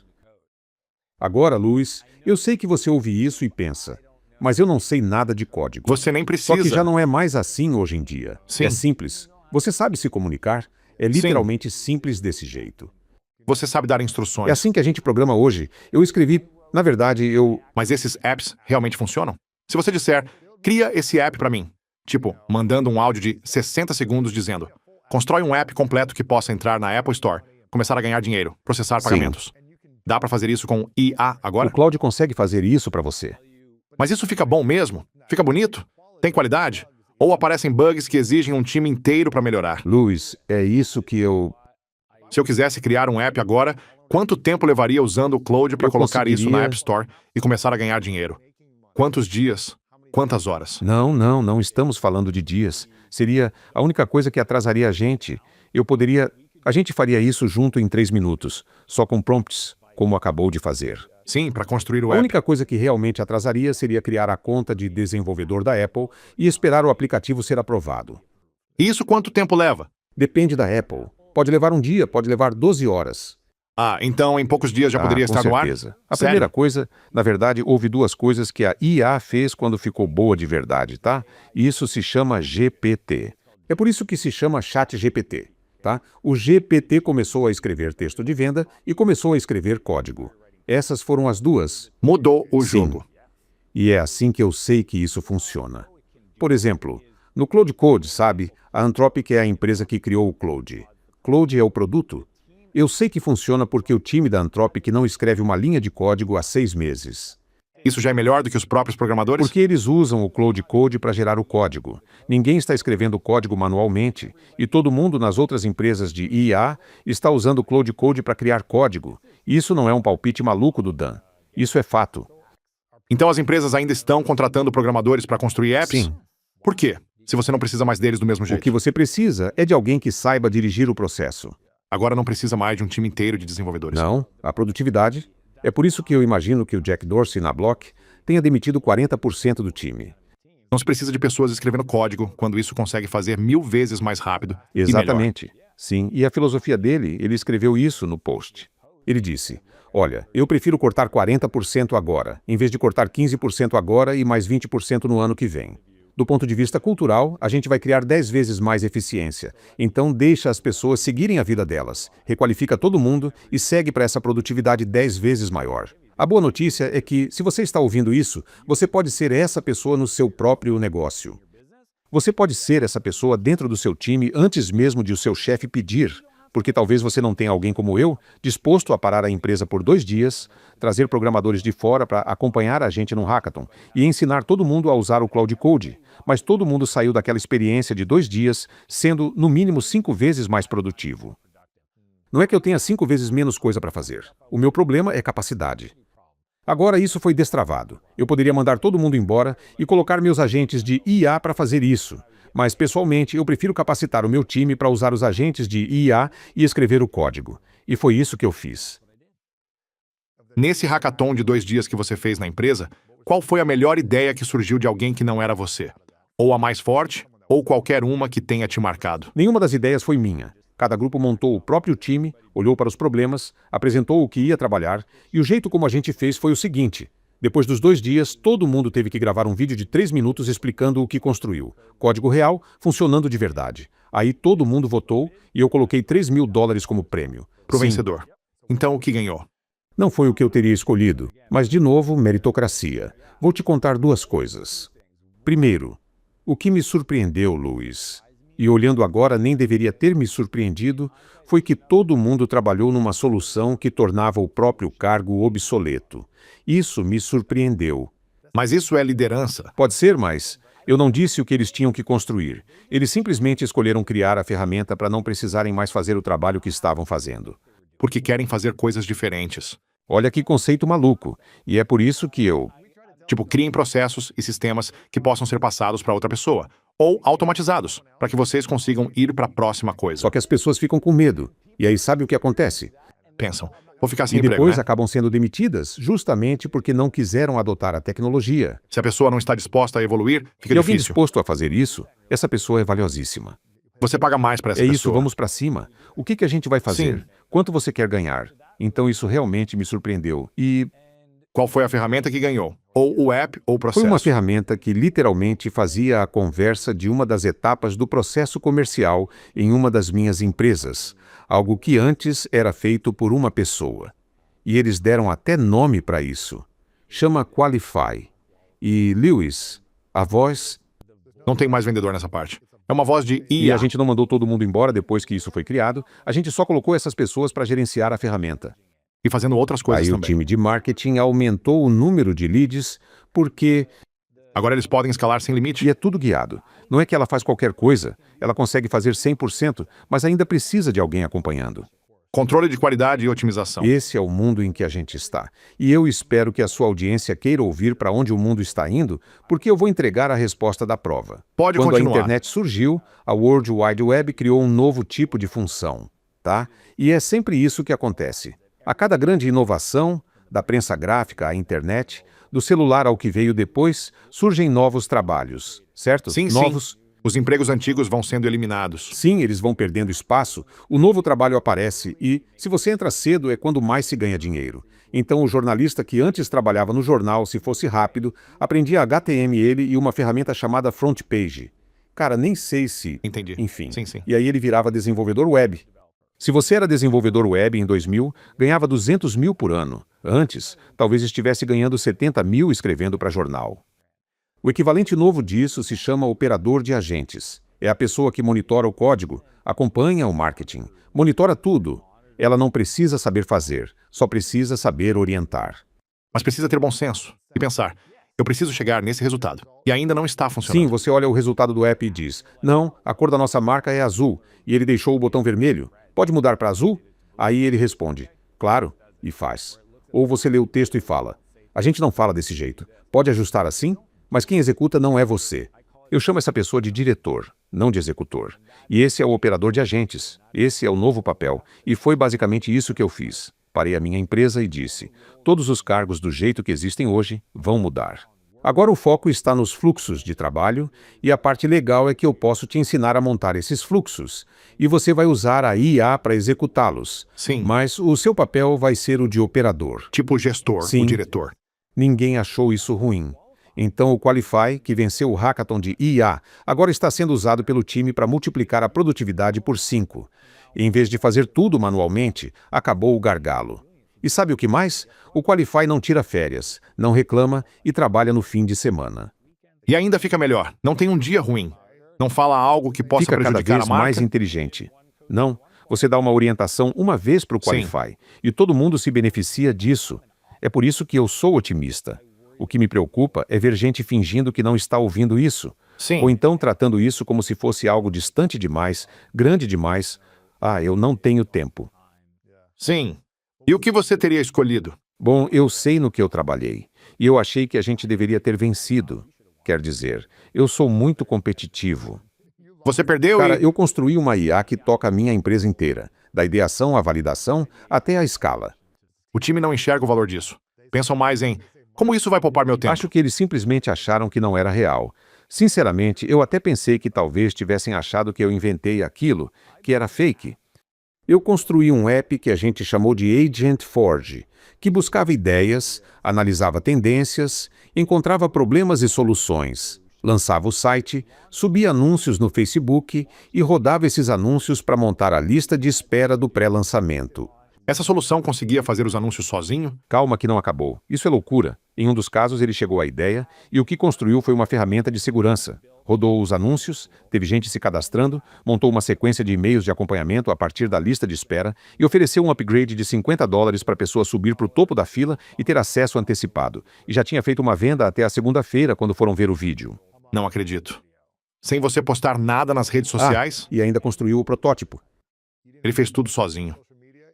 Agora, Luiz, eu sei que você ouve isso e pensa, mas eu não sei nada de código. Você nem precisa. Só que já não é mais assim hoje em dia. Sim. É simples. Você sabe se comunicar? É literalmente simples desse jeito. Você sabe dar instruções. É assim que a gente programa hoje. Eu escrevi, na verdade, Mas esses apps realmente funcionam? Se você disser, cria esse app para mim, tipo, mandando um áudio de 60 segundos dizendo, constrói um app completo que possa entrar na Apple Store, começar a ganhar dinheiro, processar pagamentos. Dá para fazer isso com IA agora? O Cloud consegue fazer isso para você. Mas isso fica bom mesmo? Fica bonito? Tem qualidade? Ou aparecem bugs que exigem um time inteiro para melhorar? Luiz, é isso que Se eu quisesse criar um app agora, quanto tempo levaria usando o Cloud para Eu colocar isso na conseguiria- App Store e começar a ganhar dinheiro? Quantos dias? Quantas horas? Não estamos falando de dias. Seria a única coisa que atrasaria a gente. A gente faria isso junto em 3 minutos, só com prompts, como acabou de fazer. Sim, para construir o A app. única coisa que realmente atrasaria seria criar a conta de desenvolvedor da Apple e esperar o aplicativo ser aprovado. E isso quanto tempo leva? Depende da Apple. Pode levar um dia, pode levar 12 horas. Ah, então em poucos dias já poderia Com estar no ar? certeza. A Sério? primeira coisa, na verdade, houve 2 coisas que a IA fez quando ficou boa de verdade, tá? E isso se chama GPT. É por isso que se chama ChatGPT, tá? O GPT começou a escrever texto de venda e começou a escrever código. Essas foram as 2. Mudou o Sim. jogo. E é assim que eu sei que isso funciona. Por exemplo, no Cloud Code, sabe? A Anthropic é a empresa que criou o Cloud. Cloud é o produto. Eu sei que funciona porque o time da Anthropic não escreve uma linha de código há 6 meses. Isso já é melhor do que os próprios programadores? Porque eles usam o Cloud Code para gerar o código. Ninguém está escrevendo código manualmente. E todo mundo nas outras empresas de IA está usando o Cloud Code para criar código. Isso não é um palpite maluco do Dan. Isso é fato. Então as empresas ainda estão contratando programadores para construir apps? Sim. Por quê? Se você não precisa mais deles do mesmo O jeito. que você precisa é de alguém que saiba dirigir o processo. Agora não precisa mais de um time inteiro de desenvolvedores. Não, a produtividade. É por isso que eu imagino que o Jack Dorsey na Block tenha demitido 40% do time. Não se precisa de pessoas escrevendo código, quando isso consegue fazer 1000 vezes mais rápido e melhor. Exatamente. Sim, e a filosofia dele, ele escreveu isso no post. Ele disse, olha, eu prefiro cortar 40% agora, em vez de cortar 15% agora e mais 20% no ano que vem. Do ponto de vista cultural, a gente vai criar 10 vezes mais eficiência. Então deixa as pessoas seguirem a vida delas, requalifica todo mundo e segue para essa produtividade 10 vezes maior. A boa notícia é que, se você está ouvindo isso, você pode ser essa pessoa no seu próprio negócio. Você pode ser essa pessoa dentro do seu time antes mesmo de o seu chefe pedir, porque talvez você não tenha alguém como eu, disposto a parar a empresa por 2 dias, trazer programadores de fora para acompanhar a gente num hackathon e ensinar todo mundo a usar o Cloud Code. Mas todo mundo saiu daquela experiência de 2 dias sendo, no mínimo, 5 vezes mais produtivo. Não é que eu tenha 5 vezes menos coisa para fazer. O meu problema é capacidade. Agora isso foi destravado. Eu poderia mandar todo mundo embora e colocar meus agentes de IA para fazer isso. Mas, pessoalmente, eu prefiro capacitar o meu time para usar os agentes de IA e escrever o código. E foi isso que eu fiz. Nesse hackathon de 2 dias que você fez na empresa, qual foi a melhor ideia que surgiu de alguém que não era você? Ou a mais forte, ou qualquer uma que tenha te marcado? Nenhuma das ideias foi minha. Cada grupo montou o próprio time, olhou para os problemas, apresentou o que ia trabalhar, e o jeito como a gente fez foi o seguinte. Depois dos 2 dias, todo mundo teve que gravar um vídeo de 3 minutos explicando o que construiu. Código real, funcionando de verdade. Aí todo mundo votou e eu coloquei $3.000 como prêmio. Pro Sim, vencedor. Então o que ganhou? não foi o que eu teria escolhido, mas de novo, meritocracia. Vou te contar 2 coisas. Primeiro, o que me surpreendeu, Luiz. e olhando agora nem deveria ter me surpreendido, foi que todo mundo trabalhou numa solução que tornava o próprio cargo obsoleto. Isso me surpreendeu. Mas isso é liderança. Pode ser, mas eu não disse o que eles tinham que construir. Eles simplesmente escolheram criar a ferramenta para não precisarem mais fazer o trabalho que estavam fazendo. Porque querem fazer coisas diferentes. Olha que conceito maluco. E é por isso que eu... Tipo, criem processos e sistemas que possam ser passados para outra pessoa. Ou automatizados, para que vocês consigam ir para a próxima coisa. Só que as pessoas ficam com medo. E aí sabe o que acontece? Pensam, vou ficar sem E emprego, depois né? acabam sendo demitidas, justamente porque não quiseram adotar a tecnologia. Se a pessoa não está disposta a evoluir, fica E alguém difícil. disposto a fazer isso, essa pessoa é valiosíssima. Você paga mais para essa É pessoa. isso, vamos para cima. O que a gente vai fazer? Sim. Quanto você quer ganhar? Então isso realmente me surpreendeu. E Qual foi a ferramenta que ganhou? Ou o app ou o processo? foi uma ferramenta que literalmente fazia a conversa de uma das etapas do processo comercial em uma das minhas empresas, algo que antes era feito por uma pessoa. E eles deram até nome para isso. Chama Qualify. E Lewis, a voz... Não tem mais vendedor nessa parte. É uma voz de E IA. a gente não mandou todo mundo embora depois que isso foi criado, a gente só colocou essas pessoas para gerenciar a ferramenta. E fazendo outras coisas Aí o também. time de marketing aumentou o número de leads, porque... Agora eles podem escalar sem limite. E é tudo guiado. Não é que ela faz qualquer coisa, ela consegue fazer 100%, mas ainda precisa de alguém acompanhando. Controle de qualidade e otimização. Esse é o mundo em que a gente está. E eu espero que a sua audiência queira ouvir para onde o mundo está indo, porque eu vou entregar a resposta da prova. Pode Quando continuar. a internet surgiu, a World Wide Web criou um novo tipo de função, tá? E é sempre isso que acontece. A cada grande inovação, da prensa gráfica à internet, do celular ao que veio depois, surgem novos trabalhos, certo? Sim, Novos... sim. Os empregos antigos vão sendo eliminados. Sim, eles vão perdendo espaço, o novo trabalho aparece e, se você entra cedo, é quando mais se ganha dinheiro. Então, o jornalista que antes trabalhava no jornal, se fosse rápido, aprendia HTML e uma ferramenta chamada Front Page. Cara, nem sei se... Entendi. Enfim. Sim, sim. E aí ele virava desenvolvedor web. Se você era desenvolvedor web em 2000, ganhava 200 mil por ano. Antes, talvez estivesse ganhando 70 mil escrevendo para jornal. O equivalente novo disso se chama operador de agentes. É a pessoa que monitora o código, acompanha o marketing, monitora tudo. Ela não precisa saber fazer, só precisa saber orientar. Mas precisa ter bom senso e pensar, eu preciso chegar nesse resultado. E ainda não está funcionando. Sim, você olha o resultado do app e diz, não, a cor da nossa marca é azul, e ele deixou o botão vermelho. Pode mudar para azul? Aí ele responde, claro, e faz. Ou você lê o texto e fala, a gente não fala desse jeito. Pode ajustar assim? Mas quem executa não é você. Eu chamo essa pessoa de diretor, não de executor. E esse é o operador de agentes. Esse é o novo papel. E foi basicamente isso que eu fiz. Parei a minha empresa e disse, todos os cargos do jeito que existem hoje vão mudar. Agora o foco está nos fluxos de trabalho e a parte legal é que eu posso te ensinar a montar esses fluxos. E você vai usar a IA para executá-los. Sim. Mas o seu papel vai ser o de operador. Tipo o gestor, Sim. o diretor. Ninguém achou isso ruim. Então o Qualify, que venceu o hackathon de IA, agora está sendo usado pelo time para multiplicar a produtividade por 5. Em vez de fazer tudo manualmente, acabou o gargalo. E sabe o que mais? O Qualify não tira férias, não reclama e trabalha no fim de semana. E ainda fica melhor. Não tem um dia ruim. Não fala algo que possa Fica cada prejudicar vez a marca. mais inteligente. Não, você dá uma orientação uma vez para o Qualify e todo mundo se beneficia disso. É por isso que eu sou otimista. O que me preocupa é ver gente fingindo que não está ouvindo isso. Sim. Ou então tratando isso como se fosse algo distante demais, grande demais. Ah, eu não tenho tempo. Sim. E o que você teria escolhido? Bom, eu sei no que eu trabalhei. E eu achei que a gente deveria ter vencido. Quer dizer, eu sou muito competitivo. Você perdeu Cara, e... eu construí uma IA que toca a minha empresa inteira. Da ideação à validação até a escala. O time não enxerga o valor disso. Pensam mais em como isso vai poupar meu tempo. Acho que eles simplesmente acharam que não era real. Sinceramente, eu até pensei que talvez tivessem achado que eu inventei aquilo, que era fake. Eu construí um app que a gente chamou de Agent Forge, que buscava ideias, analisava tendências, encontrava problemas e soluções, lançava o site, subia anúncios no Facebook e rodava esses anúncios para montar a lista de espera do pré-lançamento. Essa solução conseguia fazer os anúncios sozinho? Calma que não acabou. Isso é loucura. Em um dos casos ele chegou à ideia e o que construiu foi uma ferramenta de segurança. Rodou os anúncios, teve gente se cadastrando, montou uma sequência de e-mails de acompanhamento a partir da lista de espera e ofereceu um upgrade de $50 para a pessoa subir para o topo da fila e ter acesso antecipado. E já tinha feito uma venda até a segunda-feira quando foram ver o vídeo. Não acredito. Sem você postar nada nas redes sociais, E ainda construiu o protótipo. ele fez tudo sozinho.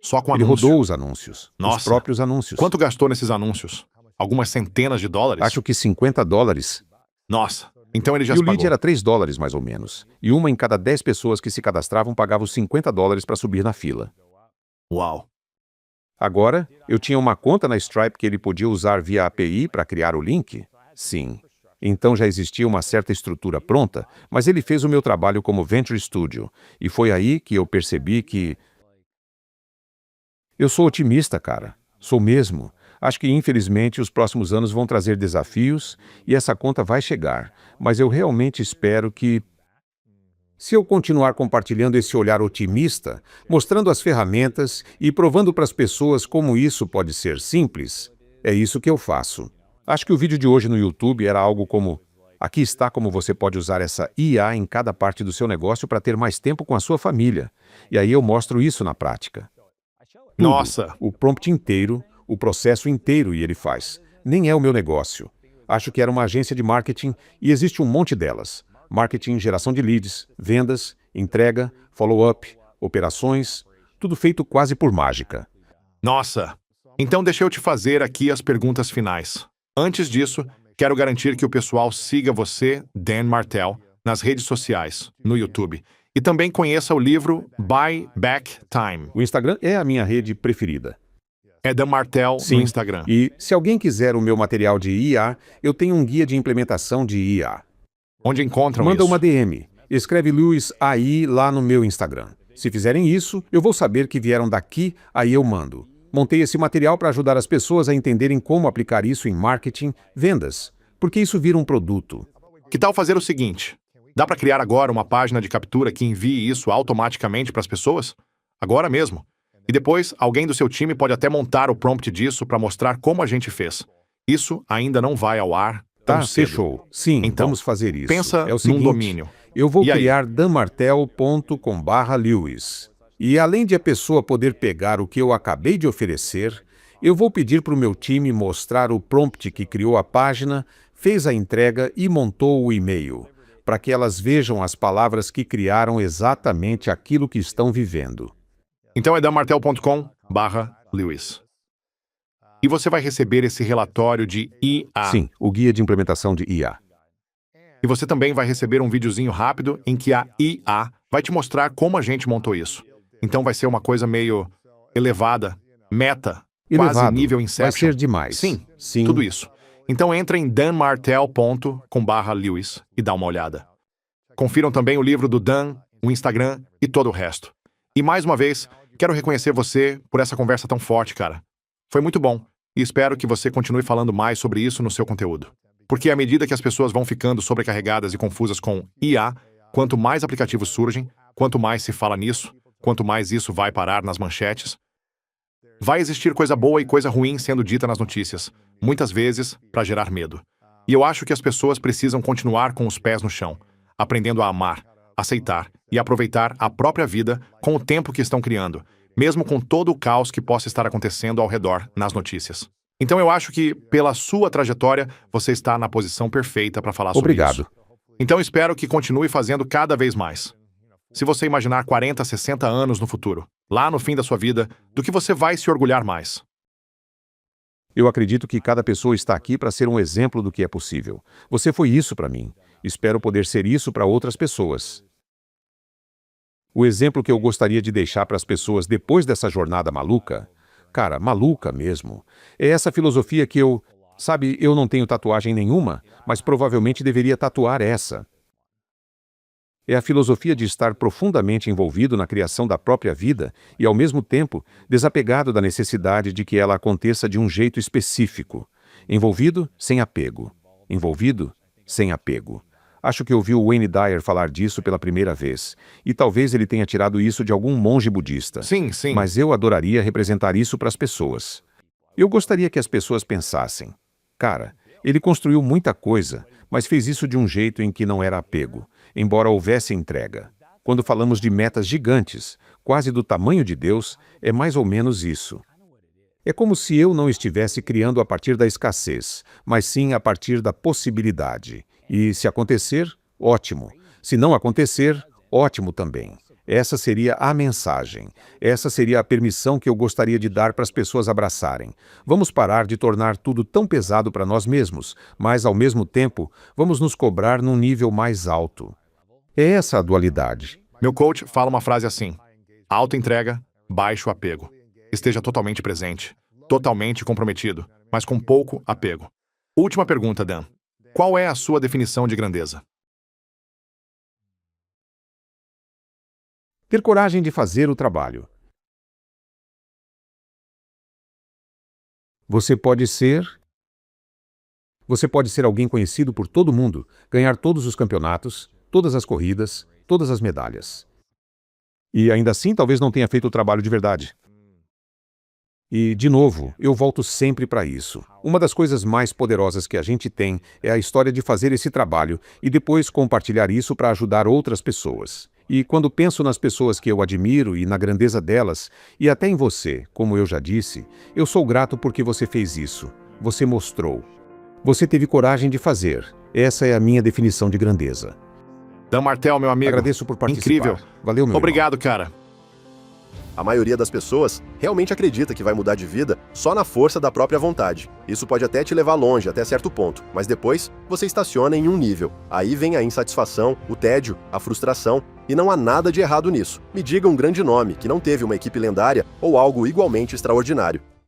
Só com Ele anúncio. rodou os anúncios. Os Nossa. próprios anúncios. Quanto gastou nesses anúncios? Algumas centenas de dólares? Acho que $50. Nossa. Então ele já E se o lead pagou. era $3 mais ou menos. E uma em cada 10 pessoas que se cadastravam pagava os $50 para subir na fila. Uau. Agora, eu tinha uma conta na Stripe que ele podia usar via API para criar o link? Sim. Então já existia uma certa estrutura pronta, mas ele fez o meu trabalho como Venture Studio. E foi aí que eu percebi que... Eu sou otimista, cara. Sou mesmo. Acho que, infelizmente, os próximos anos vão trazer desafios e essa conta vai chegar. Mas eu realmente espero que... Se eu continuar compartilhando esse olhar otimista, mostrando as ferramentas e provando para as pessoas como isso pode ser simples, é isso que eu faço. Acho que o vídeo de hoje no YouTube era algo como: aqui está como você pode usar essa IA em cada parte do seu negócio para ter mais tempo com a sua família. E aí eu mostro isso na prática. Tudo, Nossa. o prompt inteiro, o processo inteiro e ele faz. Nem é o meu negócio. Acho que era uma agência de marketing e existe um monte delas. Marketing, geração de leads, vendas, entrega, follow-up, operações, tudo feito quase por mágica. Nossa. Então deixa eu te fazer aqui as perguntas finais. Antes disso, quero garantir que o pessoal siga você, Dan Martell, nas redes sociais, no YouTube. E também conheça o livro Buy Back Time. O Instagram é a minha rede preferida. É Dan Martell Sim. no Instagram. E se alguém quiser o meu material de IA, eu tenho um guia de implementação de IA. Onde encontram Manda isso? uma DM. Escreve Lewis AI lá no meu Instagram. Se fizerem isso, eu vou saber que vieram daqui, aí eu mando. Montei esse material para ajudar as pessoas a entenderem como aplicar isso em marketing, vendas, porque isso vira um produto. Que tal fazer o seguinte? Dá para criar agora uma página de captura que envie isso automaticamente para as pessoas? Agora mesmo. E depois, alguém do seu time pode até montar o prompt disso para mostrar como a gente fez. Isso ainda não vai ao ar tão Tá, cedo. fechou. Sim, Então, vamos fazer isso. Pensa É o seguinte, num domínio. eu vou E aí? criar danmartel.com/Lewis. E além de a pessoa poder pegar o que eu acabei de oferecer, eu vou pedir para o meu time mostrar o prompt que criou a página, fez a entrega e montou o e-mail, para que elas vejam as palavras que criaram exatamente aquilo que estão vivendo. Então é danmartel.com/Lewis. E você vai receber esse relatório de IA. Sim, o guia de implementação de IA. E você também vai receber um videozinho rápido em que a IA vai te mostrar como a gente montou isso. Então vai ser uma coisa meio elevada, meta, quase Elevado. nível Vai Inception. ser demais. Sim, Sim. tudo isso. Então entra em danmartel.com/Lewis e dá uma olhada. Confiram também o livro do Dan, o Instagram e todo o resto. E mais uma vez, quero reconhecer você por essa conversa tão forte, cara. Foi muito bom. E espero que você continue falando mais sobre isso no seu conteúdo. Porque à medida que as pessoas vão ficando sobrecarregadas e confusas com IA, quanto mais aplicativos surgem, quanto mais se fala nisso, quanto mais isso vai parar nas manchetes, vai existir coisa boa e coisa ruim sendo dita nas notícias, muitas vezes para gerar medo. E eu acho que as pessoas precisam continuar com os pés no chão, aprendendo a amar, aceitar e aproveitar a própria vida com o tempo que estão criando, mesmo com todo o caos que possa estar acontecendo ao redor nas notícias. Então eu acho que, pela sua trajetória, você está na posição perfeita para falar sobre Obrigado. isso. Então espero que continue fazendo cada vez mais. Se você imaginar 40, 60 anos no futuro, lá no fim da sua vida, do que você vai se orgulhar mais? Eu acredito que cada pessoa está aqui para ser um exemplo do que é possível. Você foi isso para mim. Espero poder ser isso para outras pessoas. O exemplo que eu gostaria de deixar para as pessoas depois dessa jornada maluca, cara, maluca mesmo, é essa filosofia que sabe, eu não tenho tatuagem nenhuma, mas provavelmente deveria tatuar essa. É a filosofia de estar profundamente envolvido na criação da própria vida e, ao mesmo tempo, desapegado da necessidade de que ela aconteça de um jeito específico. Envolvido, sem apego. Envolvido, sem apego. Acho que ouvi o Wayne Dyer falar disso pela primeira vez. E talvez ele tenha tirado isso de algum monge budista. Sim, sim. Mas eu adoraria representar isso para as pessoas. Eu gostaria que as pessoas pensassem: cara, Ele construiu muita coisa, mas fez isso de um jeito em que não era apego, embora houvesse entrega. Quando falamos de metas gigantes, quase do tamanho de Deus, é mais ou menos isso. É como se eu não estivesse criando a partir da escassez, mas sim a partir da possibilidade. E se acontecer, ótimo. Se não acontecer, ótimo também. Essa seria a mensagem. Essa seria a permissão que eu gostaria de dar para as pessoas abraçarem. Vamos parar de tornar tudo tão pesado para nós mesmos, mas, ao mesmo tempo, vamos nos cobrar num nível mais alto. É essa a dualidade. Meu coach fala uma frase assim: alta entrega, baixo apego. Esteja totalmente presente, totalmente comprometido, mas com pouco apego. Última pergunta, Dan. Qual é a sua definição de grandeza? Ter coragem de fazer o trabalho. Você pode ser alguém conhecido por todo mundo, ganhar todos os campeonatos, todas as corridas, todas as medalhas. E ainda assim talvez não tenha feito o trabalho de verdade. E, de novo, eu volto sempre para isso. Uma das coisas mais poderosas que a gente tem é a história de fazer esse trabalho e depois compartilhar isso para ajudar outras pessoas. E quando penso nas pessoas que eu admiro e na grandeza delas, e até em você, como eu já disse, eu sou grato porque você fez isso. Você mostrou. Você teve coragem de fazer. Essa é a minha definição de grandeza. Dan Martel, meu amigo. Agradeço por participar. Incrível. Valeu, meu Obrigado, cara. A maioria das pessoas realmente acredita que vai mudar de vida só na força da própria vontade. Isso pode até te levar longe até certo ponto, mas depois você estaciona em um nível. Aí vem a insatisfação, o tédio, a frustração, e não há nada de errado nisso. Me diga um grande nome que não teve uma equipe lendária ou algo igualmente extraordinário.